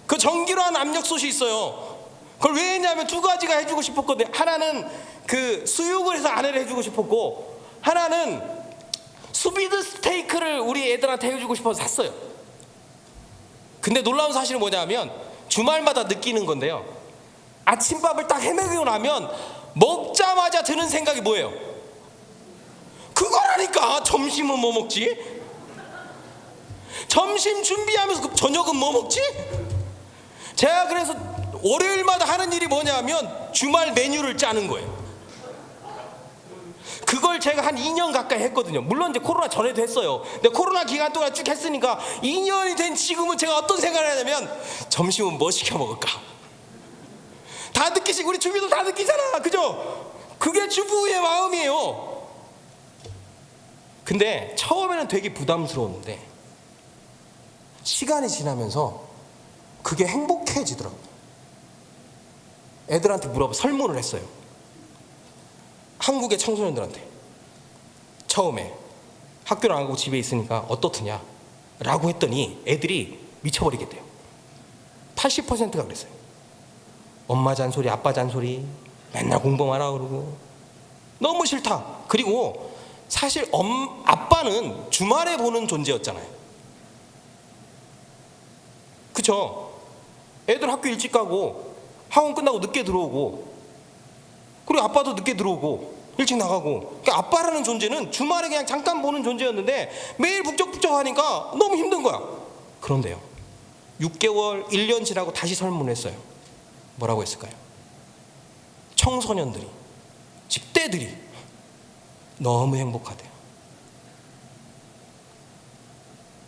그 전기로 한 압력솥이 있어요. 그걸 왜 했냐면 두 가지가 해주고 싶었거든요. 하나는 그 수육을 해서 아내를 해주고 싶었고, 하나는 수비드 스테이크를 우리 애들한테 해주고 싶어서 샀어요. 근데 놀라운 사실은 뭐냐면 주말마다 느끼는 건데요, 아침밥을 딱 해먹고 나면 먹자마자 드는 생각이 뭐예요? 그거라니까. 점심은 뭐 먹지? 점심 준비하면서 저녁은 뭐 먹지? 제가 그래서 월요일마다 하는 일이 뭐냐면 주말 메뉴를 짜는 거예요. 그걸 제가 한 2년 가까이 했거든요. 물론 이제 코로나 전에도 했어요. 근데 코로나 기간 동안 쭉 했으니까 2년이 된 지금은 제가 어떤 생각을 하냐면 점심은 뭐 시켜 먹을까? 다 느끼시고 우리 주부도 다 느끼잖아, 그죠? 그게 주부의 마음이에요. 근데 처음에는 되게 부담스러웠는데 시간이 지나면서 그게 행복해지더라고요. 애들한테 설문을 했어요. 한국의 청소년들한테. 처음에 학교를 안 가고 집에 있으니까 어떻느냐 라고 했더니 애들이 미쳐버리겠대요. 80%가 그랬어요. 엄마 잔소리, 아빠 잔소리, 맨날 공부만 하라 그러고 너무 싫다. 그리고 사실 아빠는 주말에 보는 존재였잖아요. 그쵸? 애들 학교 일찍 가고 학원 끝나고 늦게 들어오고, 그리고 아빠도 늦게 들어오고 일찍 나가고, 그러니까 아빠라는 존재는 주말에 그냥 잠깐 보는 존재였는데 매일 북적북적 하니까 너무 힘든 거야. 그런데요, 6개월, 1년 지나고 다시 설문했어요. 뭐라고 했을까요? 청소년들이, 10대들이 너무 행복하대요.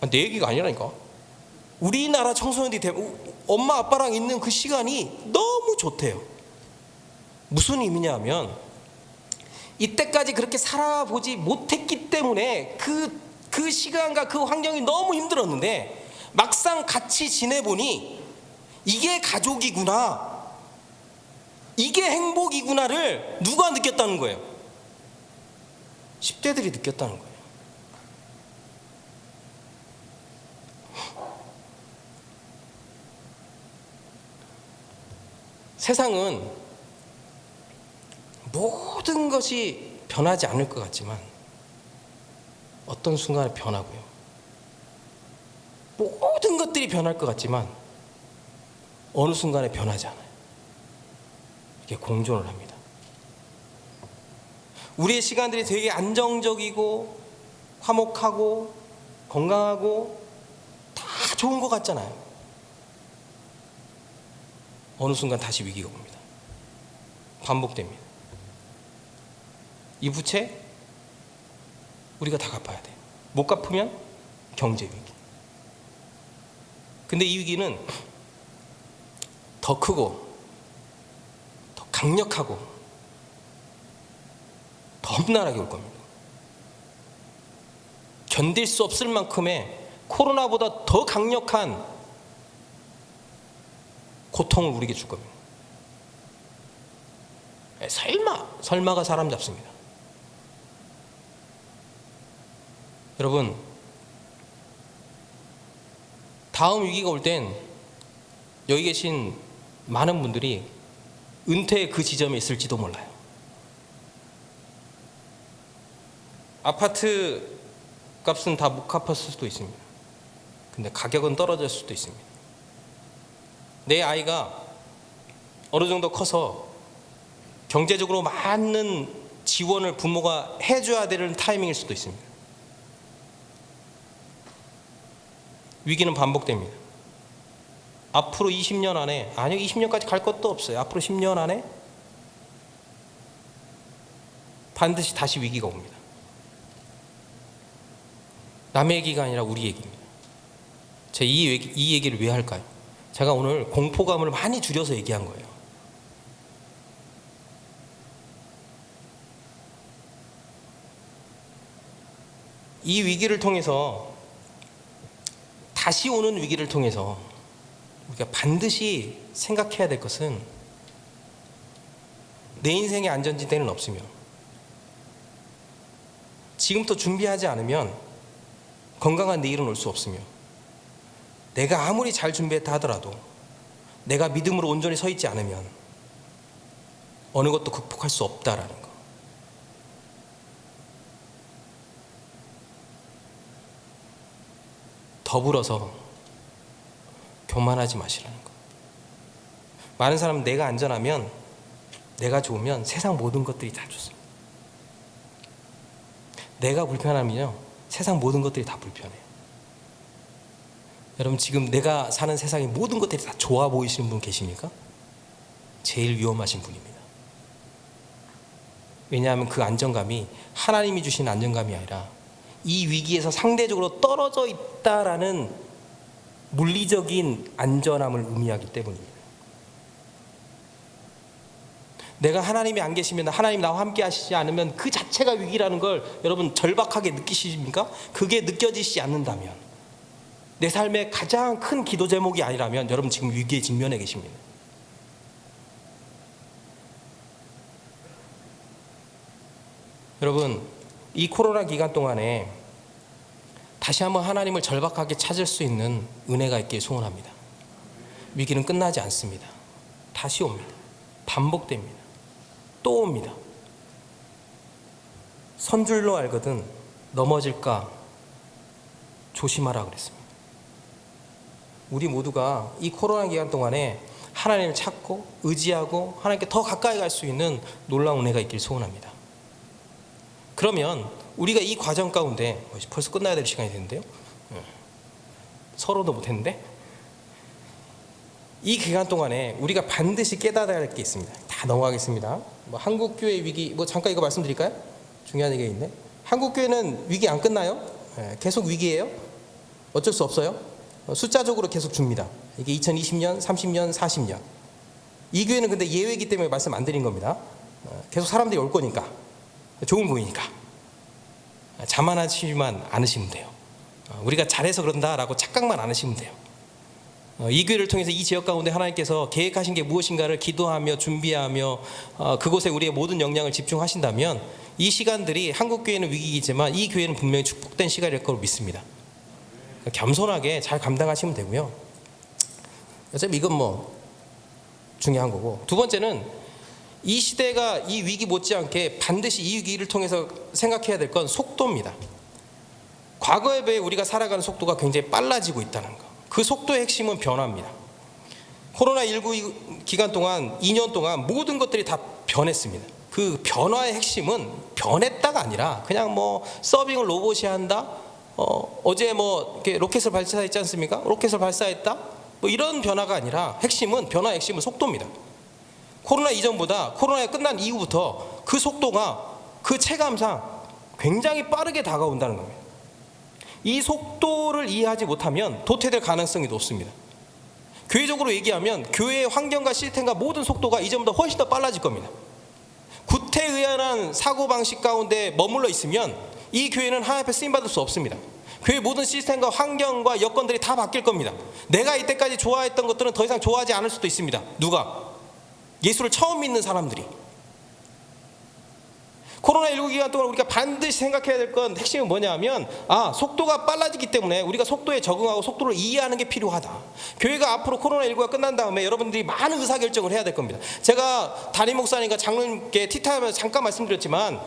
내 얘기가 아니라니까. 우리나라 청소년들이 엄마 아빠랑 있는 그 시간이 너무 좋대요. 무슨 의미냐면 이때까지 그렇게 살아보지 못했기 때문에 그 시간과 그 환경이 너무 힘들었는데 막상 같이 지내보니 이게 가족이구나, 이게 행복이구나를 누가 느꼈다는 거예요? 10대들이 느꼈다는 거예요. 세상은 모든 것이 변하지 않을 것 같지만 어떤 순간에 변하고요, 모든 것들이 변할 것 같지만 어느 순간에 변하지 않아요. 이게 공존을 합니다. 우리의 시간들이 되게 안정적이고 화목하고 건강하고 다 좋은 것 같잖아요. 어느 순간 다시 위기가 옵니다. 반복됩니다. 이 부채 우리가 다 갚아야 돼요. 못 갚으면 경제 위기. 근데 이 위기는 더 크고 더 강력하고 더 험난하게 올 겁니다. 견딜 수 없을 만큼의 코로나보다 더 강력한 고통을 우리에게 줄 겁니다. 설마가 사람 잡습니다. 여러분, 다음 위기가 올 땐 여기 계신 많은 분들이 은퇴의 그 지점에 있을지도 몰라요. 아파트 값은 다 못 갚았을 수도 있습니다. 근데 가격은 떨어졌을 수도 있습니다. 내 아이가 어느 정도 커서 경제적으로 많은 지원을 부모가 해줘야 되는 타이밍일 수도 있습니다. 위기는 반복됩니다. 앞으로 20년 안에, 아니요 20년까지 갈 것도 없어요. 앞으로 10년 안에 반드시 다시 위기가 옵니다. 남의 얘기가 아니라 우리 얘기입니다. 제가 이 얘기를 왜 할까요? 제가 오늘 공포감을 많이 줄여서 얘기한 거예요. 이 위기를 통해서, 다시 오는 위기를 통해서 우리가 반드시 생각해야 될 것은, 내 인생의 안전지대는 없으며 지금부터 준비하지 않으면 건강한 내일은 올 수 없으며, 내가 아무리 잘 준비했다 하더라도 내가 믿음으로 온전히 서 있지 않으면 어느 것도 극복할 수 없다라는 거. 더불어서 교만하지 마시라는 거. 많은 사람은 내가 안전하면, 내가 좋으면 세상 모든 것들이 다 좋습니다. 내가 불편하면요, 세상 모든 것들이 다 불편해요. 여러분, 지금 내가 사는 세상의 모든 것들이 다 좋아 보이시는 분 계십니까? 제일 위험하신 분입니다. 왜냐하면 그 안정감이 하나님이 주신 안정감이 아니라 이 위기에서 상대적으로 떨어져 있다라는 물리적인 안전함을 의미하기 때문입니다. 내가 하나님이 안 계시면, 하나님 나와 함께 하시지 않으면 그 자체가 위기라는 걸 여러분 절박하게 느끼십니까? 그게 느껴지지 않는다면, 내 삶의 가장 큰 기도 제목이 아니라면 여러분 지금 위기에 직면해 계십니다. 여러분, 이 코로나 기간 동안에 다시 한번 하나님을 절박하게 찾을 수 있는 은혜가 있길 소원합니다. 위기는 끝나지 않습니다. 다시 옵니다. 반복됩니다. 또 옵니다. 선 줄로 알거든 넘어질까 조심하라 그랬습니다. 우리 모두가 이 코로나 기간 동안에 하나님을 찾고 의지하고 하나님께 더 가까이 갈 수 있는 놀라운 은혜가 있길 소원합니다. 그러면 우리가 이 과정 가운데, 벌써 끝나야 될 시간이 됐는데요, 서로도 못했는데, 이 기간 동안에 우리가 반드시 깨달아야 할 게 있습니다. 다 넘어가겠습니다. 한국교회 위기, 잠깐 이거 말씀드릴까요? 중요한 얘기가 있네. 한국교회는 위기 안 끝나요? 계속 위기예요. 어쩔 수 없어요. 숫자적으로 계속 줍니다. 이게 2020년, 30년, 40년. 이 교회는 근데 예외이기 때문에 말씀 안 드린 겁니다. 계속 사람들이 올 거니까, 좋은 보이니까 자만하지만 않으시면 돼요. 우리가 잘해서 그런다라고 착각만 안 하시면 돼요. 이 교회를 통해서 이 지역 가운데 하나님께서 계획하신 게 무엇인가를 기도하며 준비하며 그곳에 우리의 모든 역량을 집중하신다면 이 시간들이 한국교회는 위기이지만 이 교회는 분명히 축복된 시간일 거로 믿습니다. 겸손하게 잘 감당하시면 되고요. 어차피 이건 중요한 거고, 두 번째는 이 시대가 이 위기 못지않게 반드시 이 위기를 통해서 생각해야 될 건 속도입니다. 과거에 비해 우리가 살아가는 속도가 굉장히 빨라지고 있다는 거. 그 속도의 핵심은 변화입니다. 코로나19 기간 동안 2년 동안 모든 것들이 다 변했습니다. 그 변화의 핵심은 변했다가 아니라 그냥 서빙을 로봇이 한다, 어제 이렇게 로켓을 발사했지 않습니까? 로켓을 발사했다, 이런 변화가 아니라 변화의 핵심은 속도입니다. 코로나 이전보다 코로나가 끝난 이후부터 그 속도가 그 체감상 굉장히 빠르게 다가온다는 겁니다. 이 속도를 이해하지 못하면 도태될 가능성이 높습니다. 교회적으로 얘기하면 교회의 환경과 시스템과 모든 속도가 이전보다 훨씬 더 빨라질 겁니다. 구태의연한 사고방식 가운데 머물러 있으면 이 교회는 하나님 앞에 쓰임받을 수 없습니다. 교회 모든 시스템과 환경과 여건들이 다 바뀔 겁니다. 내가 이때까지 좋아했던 것들은 더 이상 좋아하지 않을 수도 있습니다. 누가? 예수를 처음 믿는 사람들이. 코로나19 기간 동안 우리가 반드시 생각해야 될 건 핵심은 뭐냐면, 속도가 빨라지기 때문에 우리가 속도에 적응하고 속도를 이해하는 게 필요하다. 교회가 앞으로 코로나19가 끝난 다음에 여러분들이 많은 의사결정을 해야 될 겁니다. 제가 담임 목사님과 장로님께 티타임에서 잠깐 말씀드렸지만,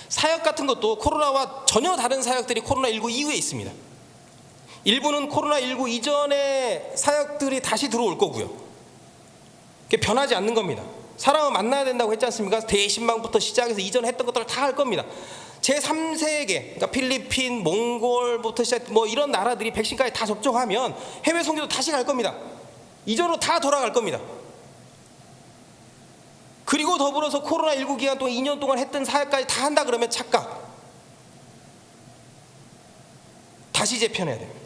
사역 같은 것도 코로나와 전혀 다른 사역들이 코로나19 이후에 있습니다. 일부는 코로나19 이전의 사역들이 다시 들어올 거고요. 그게 변하지 않는 겁니다. 사람을 만나야 된다고 했지 않습니까? 대신방부터 시작해서 이전에 했던 것들을 다 할 겁니다. 제3세계, 그러니까 필리핀, 몽골부터 시작, 이런 나라들이 백신까지 다 접종하면 해외 선교도 다시 갈 겁니다. 이전으로 다 돌아갈 겁니다. 그리고 더불어서 코로나19 기간 동안 2년 동안 했던 사역까지 다 한다 그러면 착각. 다시 재편해야 됩니다.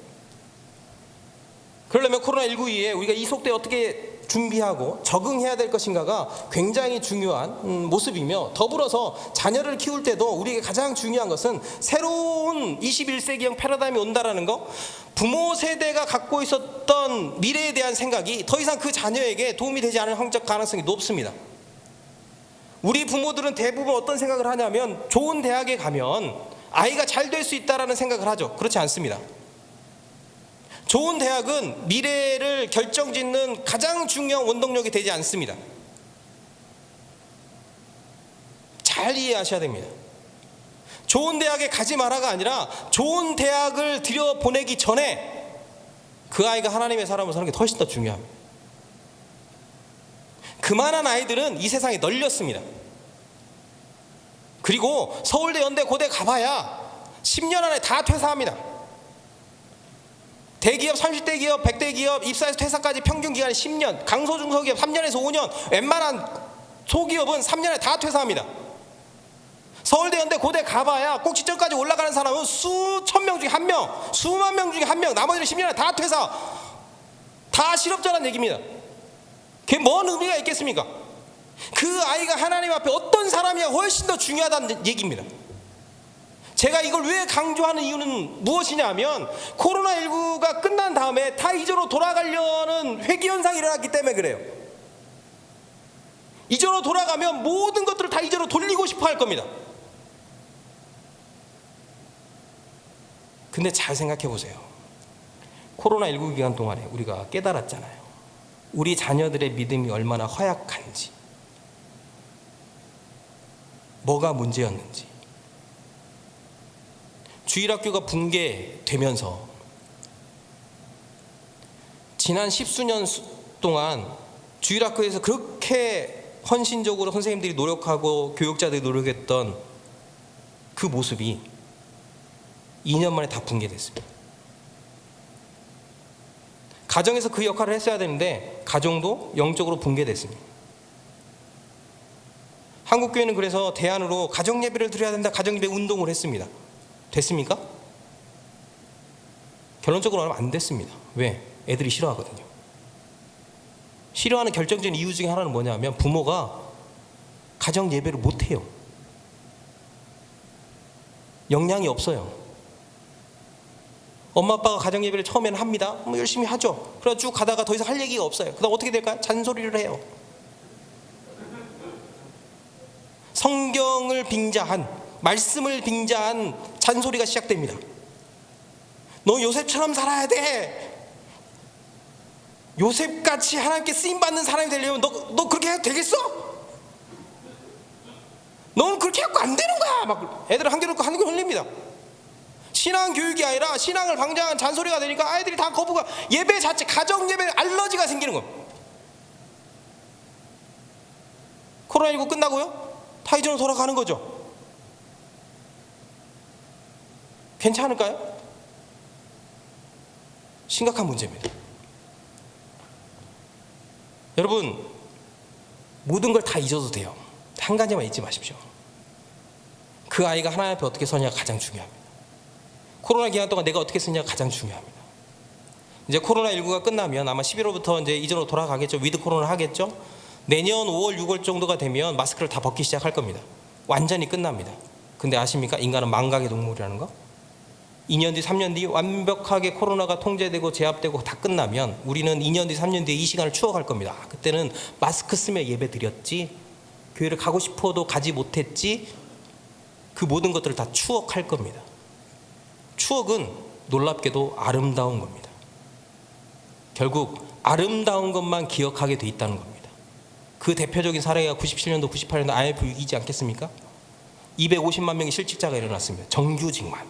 그러려면 코로나19 이후에 우리가 이 속도에 어떻게 준비하고 적응해야 될 것인가가 굉장히 중요한 모습이며, 더불어서 자녀를 키울 때도 우리에게 가장 중요한 것은 새로운 21세기형 패러다임이 온다라는 거. 부모 세대가 갖고 있었던 미래에 대한 생각이 더 이상 그 자녀에게 도움이 되지 않을 가능성이 높습니다. 우리 부모들은 대부분 어떤 생각을 하냐면 좋은 대학에 가면 아이가 잘 될 수 있다라는 생각을 하죠. 그렇지 않습니다. 좋은 대학은 미래를 결정짓는 가장 중요한 원동력이 되지 않습니다. 잘 이해하셔야 됩니다. 좋은 대학에 가지 마라가 아니라 좋은 대학을 들여보내기 전에 그 아이가 하나님의 사람으로 사는 게 훨씬 더 중요합니다. 그만한 아이들은 이 세상에 널렸습니다. 그리고 서울대, 연대, 고대 가봐야 10년 안에 다 퇴사합니다. 대기업, 30대 기업, 100대 기업 입사해서 퇴사까지 평균 기간이 10년, 강소중소기업 3년에서 5년, 웬만한 소기업은 3년에 다 퇴사합니다. 서울대, 연대, 고대 가봐야 꼭지점까지 올라가는 사람은 수천 명 중에 한 명, 수만 명 중에 한 명, 나머지는 10년에 다 퇴사, 다 실업자라는 얘기입니다. 그게 뭔 의미가 있겠습니까? 그 아이가 하나님 앞에 어떤 사람이야 훨씬 더 중요하다는 얘기입니다. 제가 이걸 왜 강조하는 이유는 무엇이냐 하면 코로나19가 끝난 다음에 다 이전으로 돌아가려는 회귀현상이 일어났기 때문에 그래요. 이전으로 돌아가면 모든 것들을 다 이전으로 돌리고 싶어 할 겁니다. 근데 잘 생각해 보세요. 코로나19 기간 동안에 우리가 깨달았잖아요. 우리 자녀들의 믿음이 얼마나 허약한지, 뭐가 문제였는지. 주일학교가 붕괴되면서 지난 10수년 동안 주일학교에서 그렇게 헌신적으로 선생님들이 노력하고 교육자들이 노력했던 그 모습이 2년 만에 다 붕괴됐습니다. 가정에서 그 역할을 했어야 되는데 가정도 영적으로 붕괴됐습니다. 한국교회는 그래서 대안으로 가정예배를 드려야 된다, 가정예배 운동을 했습니다. 됐습니까? 결론적으로 말하면 안 됐습니다. 왜? 애들이 싫어하거든요. 싫어하는 결정적인 이유 중에 하나는 뭐냐면 부모가 가정예배를 못해요. 역량이 없어요. 엄마 아빠가 가정예배를 처음에는 합니다. 뭐 열심히 하죠. 그래서 쭉 가다가 더 이상 할 얘기가 없어요. 그다음 어떻게 될까요? 잔소리를 해요. 성경을 빙자한, 말씀을 빙자한 잔소리가 시작됩니다. 너 요셉처럼 살아야 돼. 요셉같이 하나님께 쓰임받는 사람이 되려면 너 그렇게 해도 되겠어? 너는 그렇게 해도 안 되는 거야. 막 애들 한겨울 흘립니다. 신앙 교육이 아니라 신앙을 방장한 잔소리가 되니까 아이들이 다 거부가, 예배 자체, 가정 예배 알러지가 생기는 겁니다. 코로나19 끝나고요? 다 이전으로 돌아가는 거죠. 괜찮을까요? 심각한 문제입니다. 여러분, 모든 걸 다 잊어도 돼요. 한 가지만 잊지 마십시오. 그 아이가 하나님 앞에 어떻게 서냐가 가장 중요합니다. 코로나 기간 동안 내가 어떻게 쓰냐가 가장 중요합니다. 이제 코로나19가 끝나면 아마 11월부터 이제 이전으로 돌아가겠죠. 위드 코로나 하겠죠. 내년 5월, 6월 정도가 되면 마스크를 다 벗기 시작할 겁니다. 완전히 끝납니다. 근데 아십니까? 인간은 망각의 동물이라는 거? 2년 뒤, 3년 뒤 완벽하게 코로나가 통제되고 제압되고 다 끝나면 우리는 2년 뒤, 3년 뒤에 이 시간을 추억할 겁니다. 그때는 마스크 쓰며 예배 드렸지, 교회를 가고 싶어도 가지 못했지, 그 모든 것들을 다 추억할 겁니다. 추억은 놀랍게도 아름다운 겁니다. 결국 아름다운 것만 기억하게 돼 있다는 겁니다. 그 대표적인 사례가 97년도, 98년도 IMF 위기이지 않겠습니까? 250만 명의 실직자가 일어났습니다. 정규직만.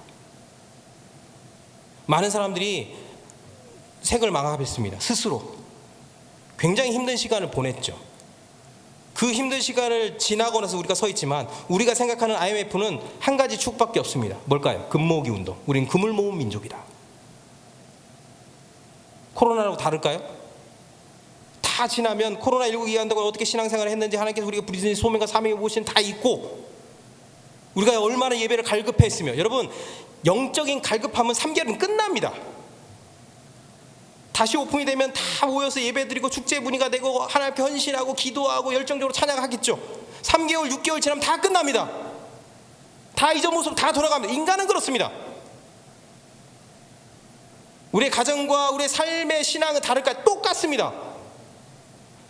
많은 사람들이 생을 망각했습니다. 스스로. 굉장히 힘든 시간을 보냈죠. 그 힘든 시간을 지나고 나서 우리가 서 있지만 우리가 생각하는 IMF는 한 가지 축밖에 없습니다. 뭘까요? 금 모으기 운동. 우린 금을 모은 민족이다. 코로나라고 다를까요? 다 지나면 코로나19 기간 동안 어떻게 신앙생활을 했는지 하나님께서 우리가 부리신 소명과 사명의 모신 다 있고 우리가 얼마나 예배를 갈급했으며, 여러분 영적인 갈급함은 3개월은 끝납니다. 다시 오픈이 되면 다 모여서 예배드리고 축제 분위기가 되고 하나님 앞에 헌신하고 기도하고 열정적으로 찬양하겠죠. 3개월, 6개월 지나면 다 끝납니다. 다 이전 모습 다 돌아갑니다. 인간은 그렇습니다. 우리의 가정과 우리의 삶의 신앙은 다를까요? 똑같습니다.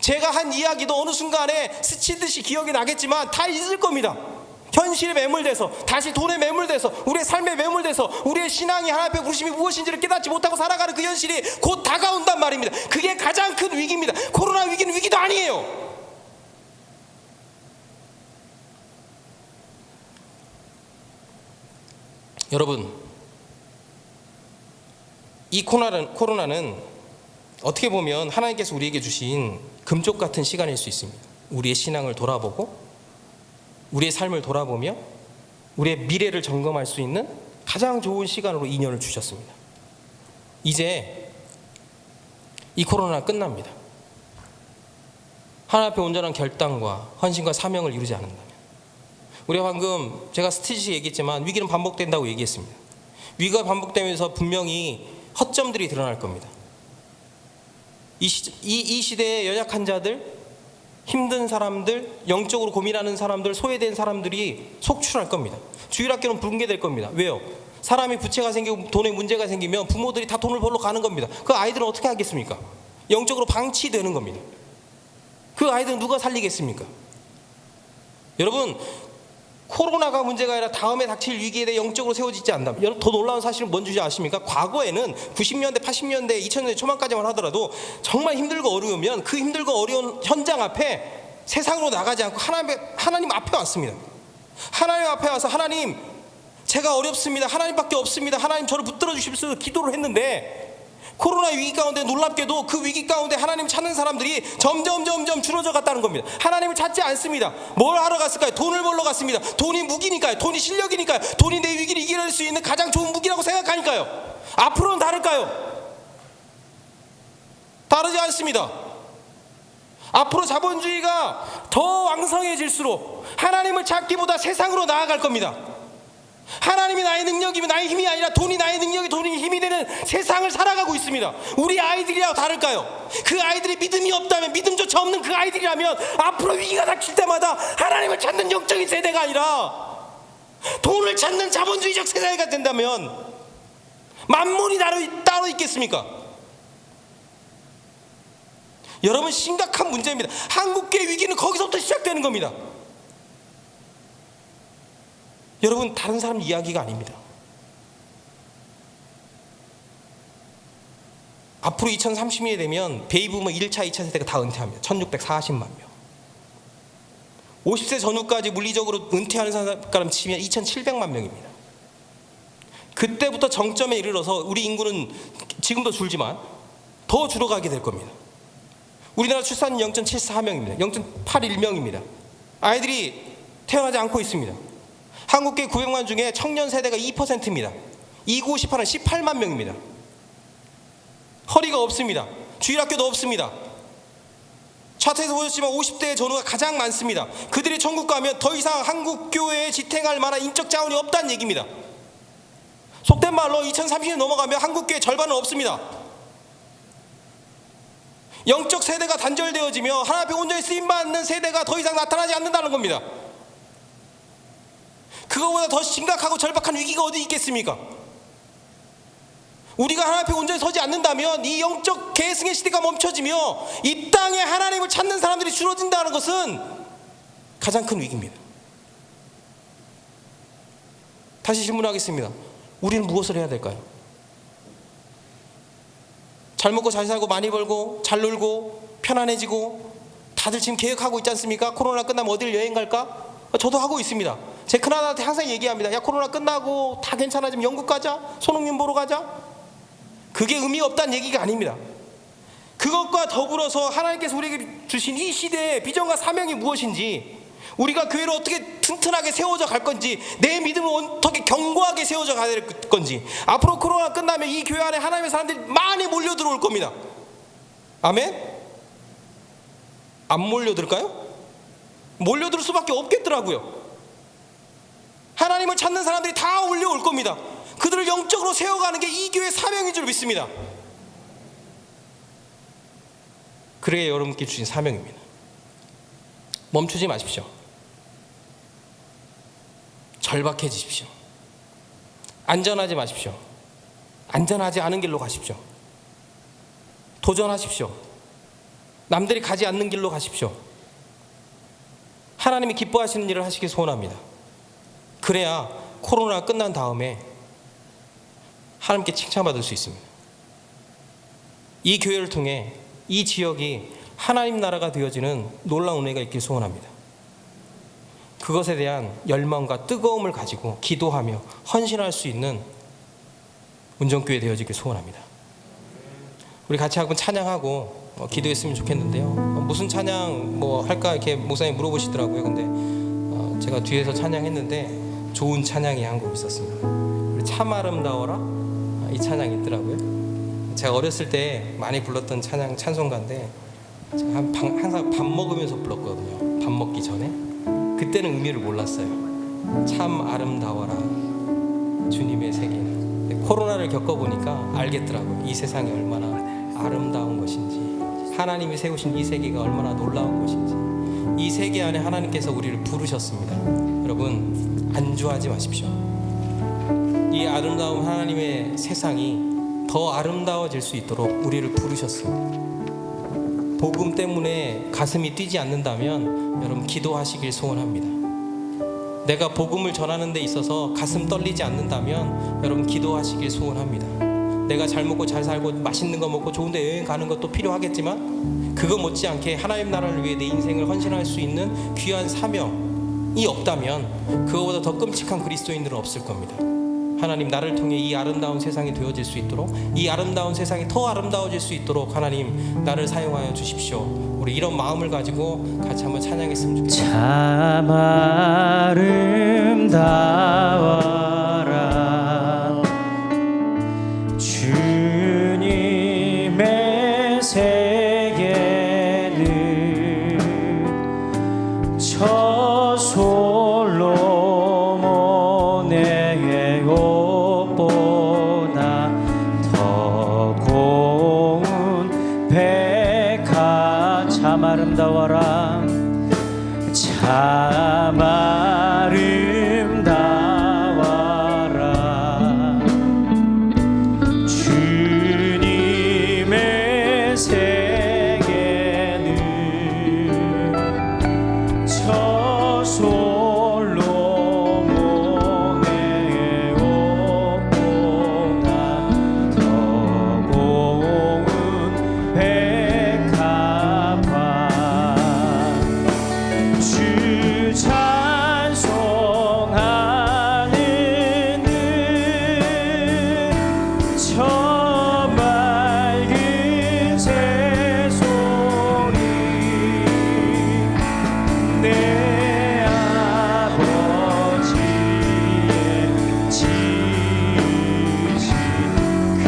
제가 한 이야기도 어느 순간에 스치듯이 기억이 나겠지만 다 잊을 겁니다. 현실에 매몰돼서, 다시 돈에 매몰돼서, 우리의 삶에 매몰돼서 우리의 신앙이 하나님 앞에 부르심이 무엇인지를 깨닫지 못하고 살아가는 그 현실이 곧 다가온단 말입니다. 그게 가장 큰 위기입니다. 코로나 위기는 위기도 아니에요. 여러분, 이 코로나는 어떻게 보면 하나님께서 우리에게 주신 금쪽 같은 시간일 수 있습니다. 우리의 신앙을 돌아보고 우리의 삶을 돌아보며 우리의 미래를 점검할 수 있는 가장 좋은 시간으로 2년을 주셨습니다. 이제 이 코로나가 끝납니다. 하나님 앞에 온전한 결단과 헌신과 사명을 이루지 않는다면, 우리가 방금 제가 스티지 얘기했지만 위기는 반복된다고 얘기했습니다. 위기가 반복되면서 분명히 허점들이 드러날 겁니다. 이 시대의 연약한 자들, 힘든 사람들, 영적으로 고민하는 사람들, 소외된 사람들이 속출할 겁니다. 주일학교는 붕괴될 겁니다. 왜요? 사람이 부채가 생기고 돈에 문제가 생기면 부모들이 다 돈을 벌러 가는 겁니다. 그 아이들은 어떻게 하겠습니까? 영적으로 방치되는 겁니다. 그 아이들은 누가 살리겠습니까? 여러분, 코로나가 문제가 아니라 다음에 닥칠 위기에 대해 영적으로 세워지지 않는다. 여러분, 더 놀라운 사실은 뭔지 아십니까? 과거에는 90년대, 80년대, 2000년대 초반까지만 하더라도 정말 힘들고 어려우면 그 힘들고 어려운 현장 앞에 세상으로 나가지 않고 하나님 앞에 왔습니다. 하나님 앞에 와서 하나님, 제가 어렵습니다. 하나님밖에 없습니다. 하나님 저를 붙들어 주십시오. 기도를 했는데 코로나 위기 가운데 놀랍게도 그 위기 가운데 하나님 찾는 사람들이 점점 줄어져 갔다는 겁니다. 하나님을 찾지 않습니다. 뭘 하러 갔을까요? 돈을 벌러 갔습니다. 돈이 무기니까요. 돈이 실력이니까요. 돈이 내 위기를 이겨낼 수 있는 가장 좋은 무기라고 생각하니까요. 앞으로는 다를까요? 다르지 않습니다. 앞으로 자본주의가 더 왕성해질수록 하나님을 찾기보다 세상으로 나아갈 겁니다. 하나님이 나의 능력이면 나의 힘이 아니라 돈이 나의 능력이 돈이 힘이 되는 세상을 살아가고 있습니다. 우리 아이들이랑 다를까요? 그 아이들이 믿음이 없다면, 믿음조차 없는 그 아이들이라면 앞으로 위기가 닥칠 때마다 하나님을 찾는 영적인 세대가 아니라 돈을 찾는 자본주의적 세대가 된다면 만물이 따로 있겠습니까? 여러분, 심각한 문제입니다. 한국교회 위기는 거기서부터 시작되는 겁니다. 여러분, 다른 사람 이야기가 아닙니다. 앞으로 2030년이 되면 베이브부머 1차, 2차 세대가 다 은퇴합니다. 1640만 명. 50세 전후까지 물리적으로 은퇴하는 사람 치면 2700만 명입니다. 그때부터 정점에 이르러서 우리 인구는 지금도 줄지만 더 줄어가게 될 겁니다. 우리나라 출산율 0.74명입니다. 0.81명입니다. 아이들이 태어나지 않고 있습니다. 한국계 900만 중에 청년 세대가 2%입니다. 2958은 18만 명입니다. 허리가 없습니다. 주일학교도 없습니다. 차트에서 보셨지만 50대 전후가 가장 많습니다. 그들이 천국 가면 더 이상 한국 교회에 지탱할 만한 인적 자원이 없다는 얘기입니다. 속된 말로 2030년 넘어가면 한국 교회 절반은 없습니다. 영적 세대가 단절되어지며 하나님 앞에 온전히 쓰임받는 세대가 더 이상 나타나지 않는다는 겁니다. 그거보다 더 심각하고 절박한 위기가 어디 있겠습니까? 우리가 하나님 앞에 온전히 서지 않는다면 이 영적 계승의 시대가 멈춰지며 이 땅에 하나님을 찾는 사람들이 줄어든다는 것은 가장 큰 위기입니다. 다시 질문하겠습니다. 우리는 무엇을 해야 될까요? 잘 먹고 잘 살고 많이 벌고 잘 놀고 편안해지고 다들 지금 계획하고 있지 않습니까? 코로나 끝나면 어딜 여행 갈까? 저도 하고 있습니다. 제 큰아들한테 항상 얘기합니다. 야, 코로나 끝나고 다 괜찮아지면 영국 가자, 손흥민 보러 가자. 그게 의미 없다는 얘기가 아닙니다. 그것과 더불어서 하나님께서 우리에게 주신 이 시대의 비전과 사명이 무엇인지, 우리가 교회를 어떻게 튼튼하게 세워져 갈 건지, 내 믿음을 어떻게 견고하게 세워져 가야 될 건지, 앞으로 코로나 끝나면 이 교회 안에 하나님의 사람들이 많이 몰려 들어올 겁니다. 아멘? 안 몰려들까요? 몰려들 수밖에 없겠더라고요. 하나님을 찾는 사람들이 다 올려올 겁니다. 그들을 영적으로 세워가는 게 이 교회의 사명인 줄 믿습니다. 그게 여러분께 주신 사명입니다. 멈추지 마십시오. 절박해지십시오. 안전하지 마십시오. 안전하지 않은 길로 가십시오. 도전하십시오. 남들이 가지 않는 길로 가십시오. 하나님이 기뻐하시는 일을 하시길 소원합니다. 그래야 코로나 끝난 다음에 하나님께 칭찬받을 수 있습니다. 이 교회를 통해 이 지역이 하나님 나라가 되어지는 놀라운 은혜가 있길 소원합니다. 그것에 대한 열망과 뜨거움을 가지고 기도하며 헌신할 수 있는 운정교회 되어지길 소원합니다. 우리 같이 한번 찬양하고 기도했으면 좋겠는데요. 무슨 찬양 할까 이렇게 목사님 물어보시더라고요. 근데 제가 뒤에서 찬양했는데 좋은 찬양이 한 곡 있었습니다. 우리 참 아름다워라, 이 찬양이 있더라고요. 제가 어렸을 때 많이 불렀던 찬송가인데 제가 항상 밥 먹으면서 불렀거든요. 밥 먹기 전에. 그때는 의미를 몰랐어요. 참 아름다워라 주님의 세계는. 코로나를 겪어보니까 알겠더라고요. 이 세상이 얼마나 아름다운 것인지, 하나님이 세우신 이 세계가 얼마나 놀라운 것인지. 이 세계 안에 하나님께서 우리를 부르셨습니다. 여러분, 안주하지 마십시오. 이 아름다운 하나님의 세상이 더 아름다워질 수 있도록 우리를 부르셨습니다. 복음 때문에 가슴이 뛰지 않는다면 여러분 기도하시길 소원합니다. 내가 복음을 전하는 데 있어서 가슴 떨리지 않는다면 여러분 기도하시길 소원합니다. 내가 잘 먹고 잘 살고 맛있는 거 먹고 좋은 데 여행 가는 것도 필요하겠지만 그거 못지않게 하나님 나라를 위해 내 인생을 헌신할 수 있는 귀한 사명이 없다면 그거보다 더 끔찍한 그리스도인들은 없을 겁니다. 하나님, 나를 통해 이 아름다운 세상이 되어질 수 있도록, 이 아름다운 세상이 더 아름다워질 수 있도록 하나님 나를 사용하여 주십시오. 우리 이런 마음을 가지고 같이 한번 찬양했으면 좋겠습니다. 참 아름다워라 주님의 세계는 저 솔로몬의 옷보다 더 고운 백화. 참 아름다워라 참 아름다워라 주님의 세계는 저 솔로몬의 옷보다 더 고운 백합화. 주 찬송하는 저 맑은 새소리 내 아버지의 지으신 그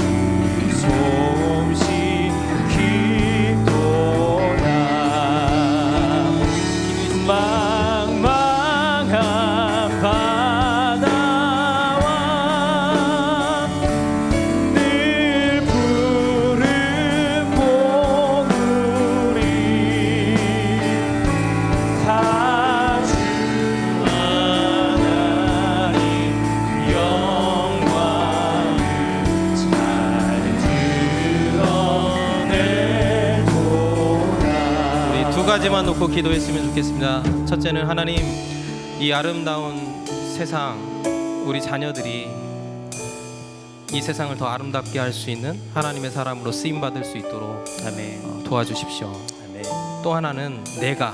솜씨 기도나. 망망한 바다와 늘 푸른 봉우리 다 주 하나님 영광을 잘 드러내도다. 우리 두 가지만 놓고 기도했으면 좋겠습니다. 첫째는 하나님, 이 아름다운 세상, 우리 자녀들이 이 세상을 더 아름답게 할 수 있는 하나님의 사람으로 쓰임 받을 수 있도록 도와주십시오. 또 하나는 내가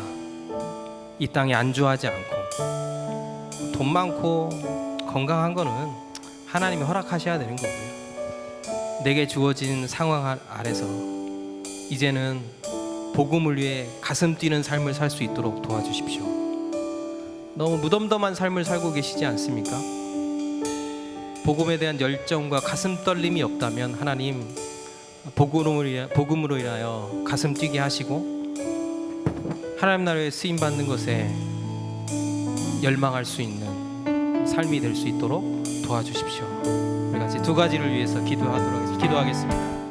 이 땅에 안주하지 않고 돈 많고 건강한 거는 하나님이 허락하셔야 되는 거고요. 내게 주어진 상황 아래서 이제는 복음을 위해 가슴 뛰는 삶을 살 수 있도록 도와주십시오. 너무 무덤덤한 삶을 살고 계시지 않습니까? 복음에 대한 열정과 가슴 떨림이 없다면 하나님 복음으로 인하여 가슴 뛰게 하시고 하나님 나라에 쓰임 받는 것에 열망할 수 있는 삶이 될 수 있도록 도와주십시오. 우리 같이 두 가지를 위해서 기도하겠습니다.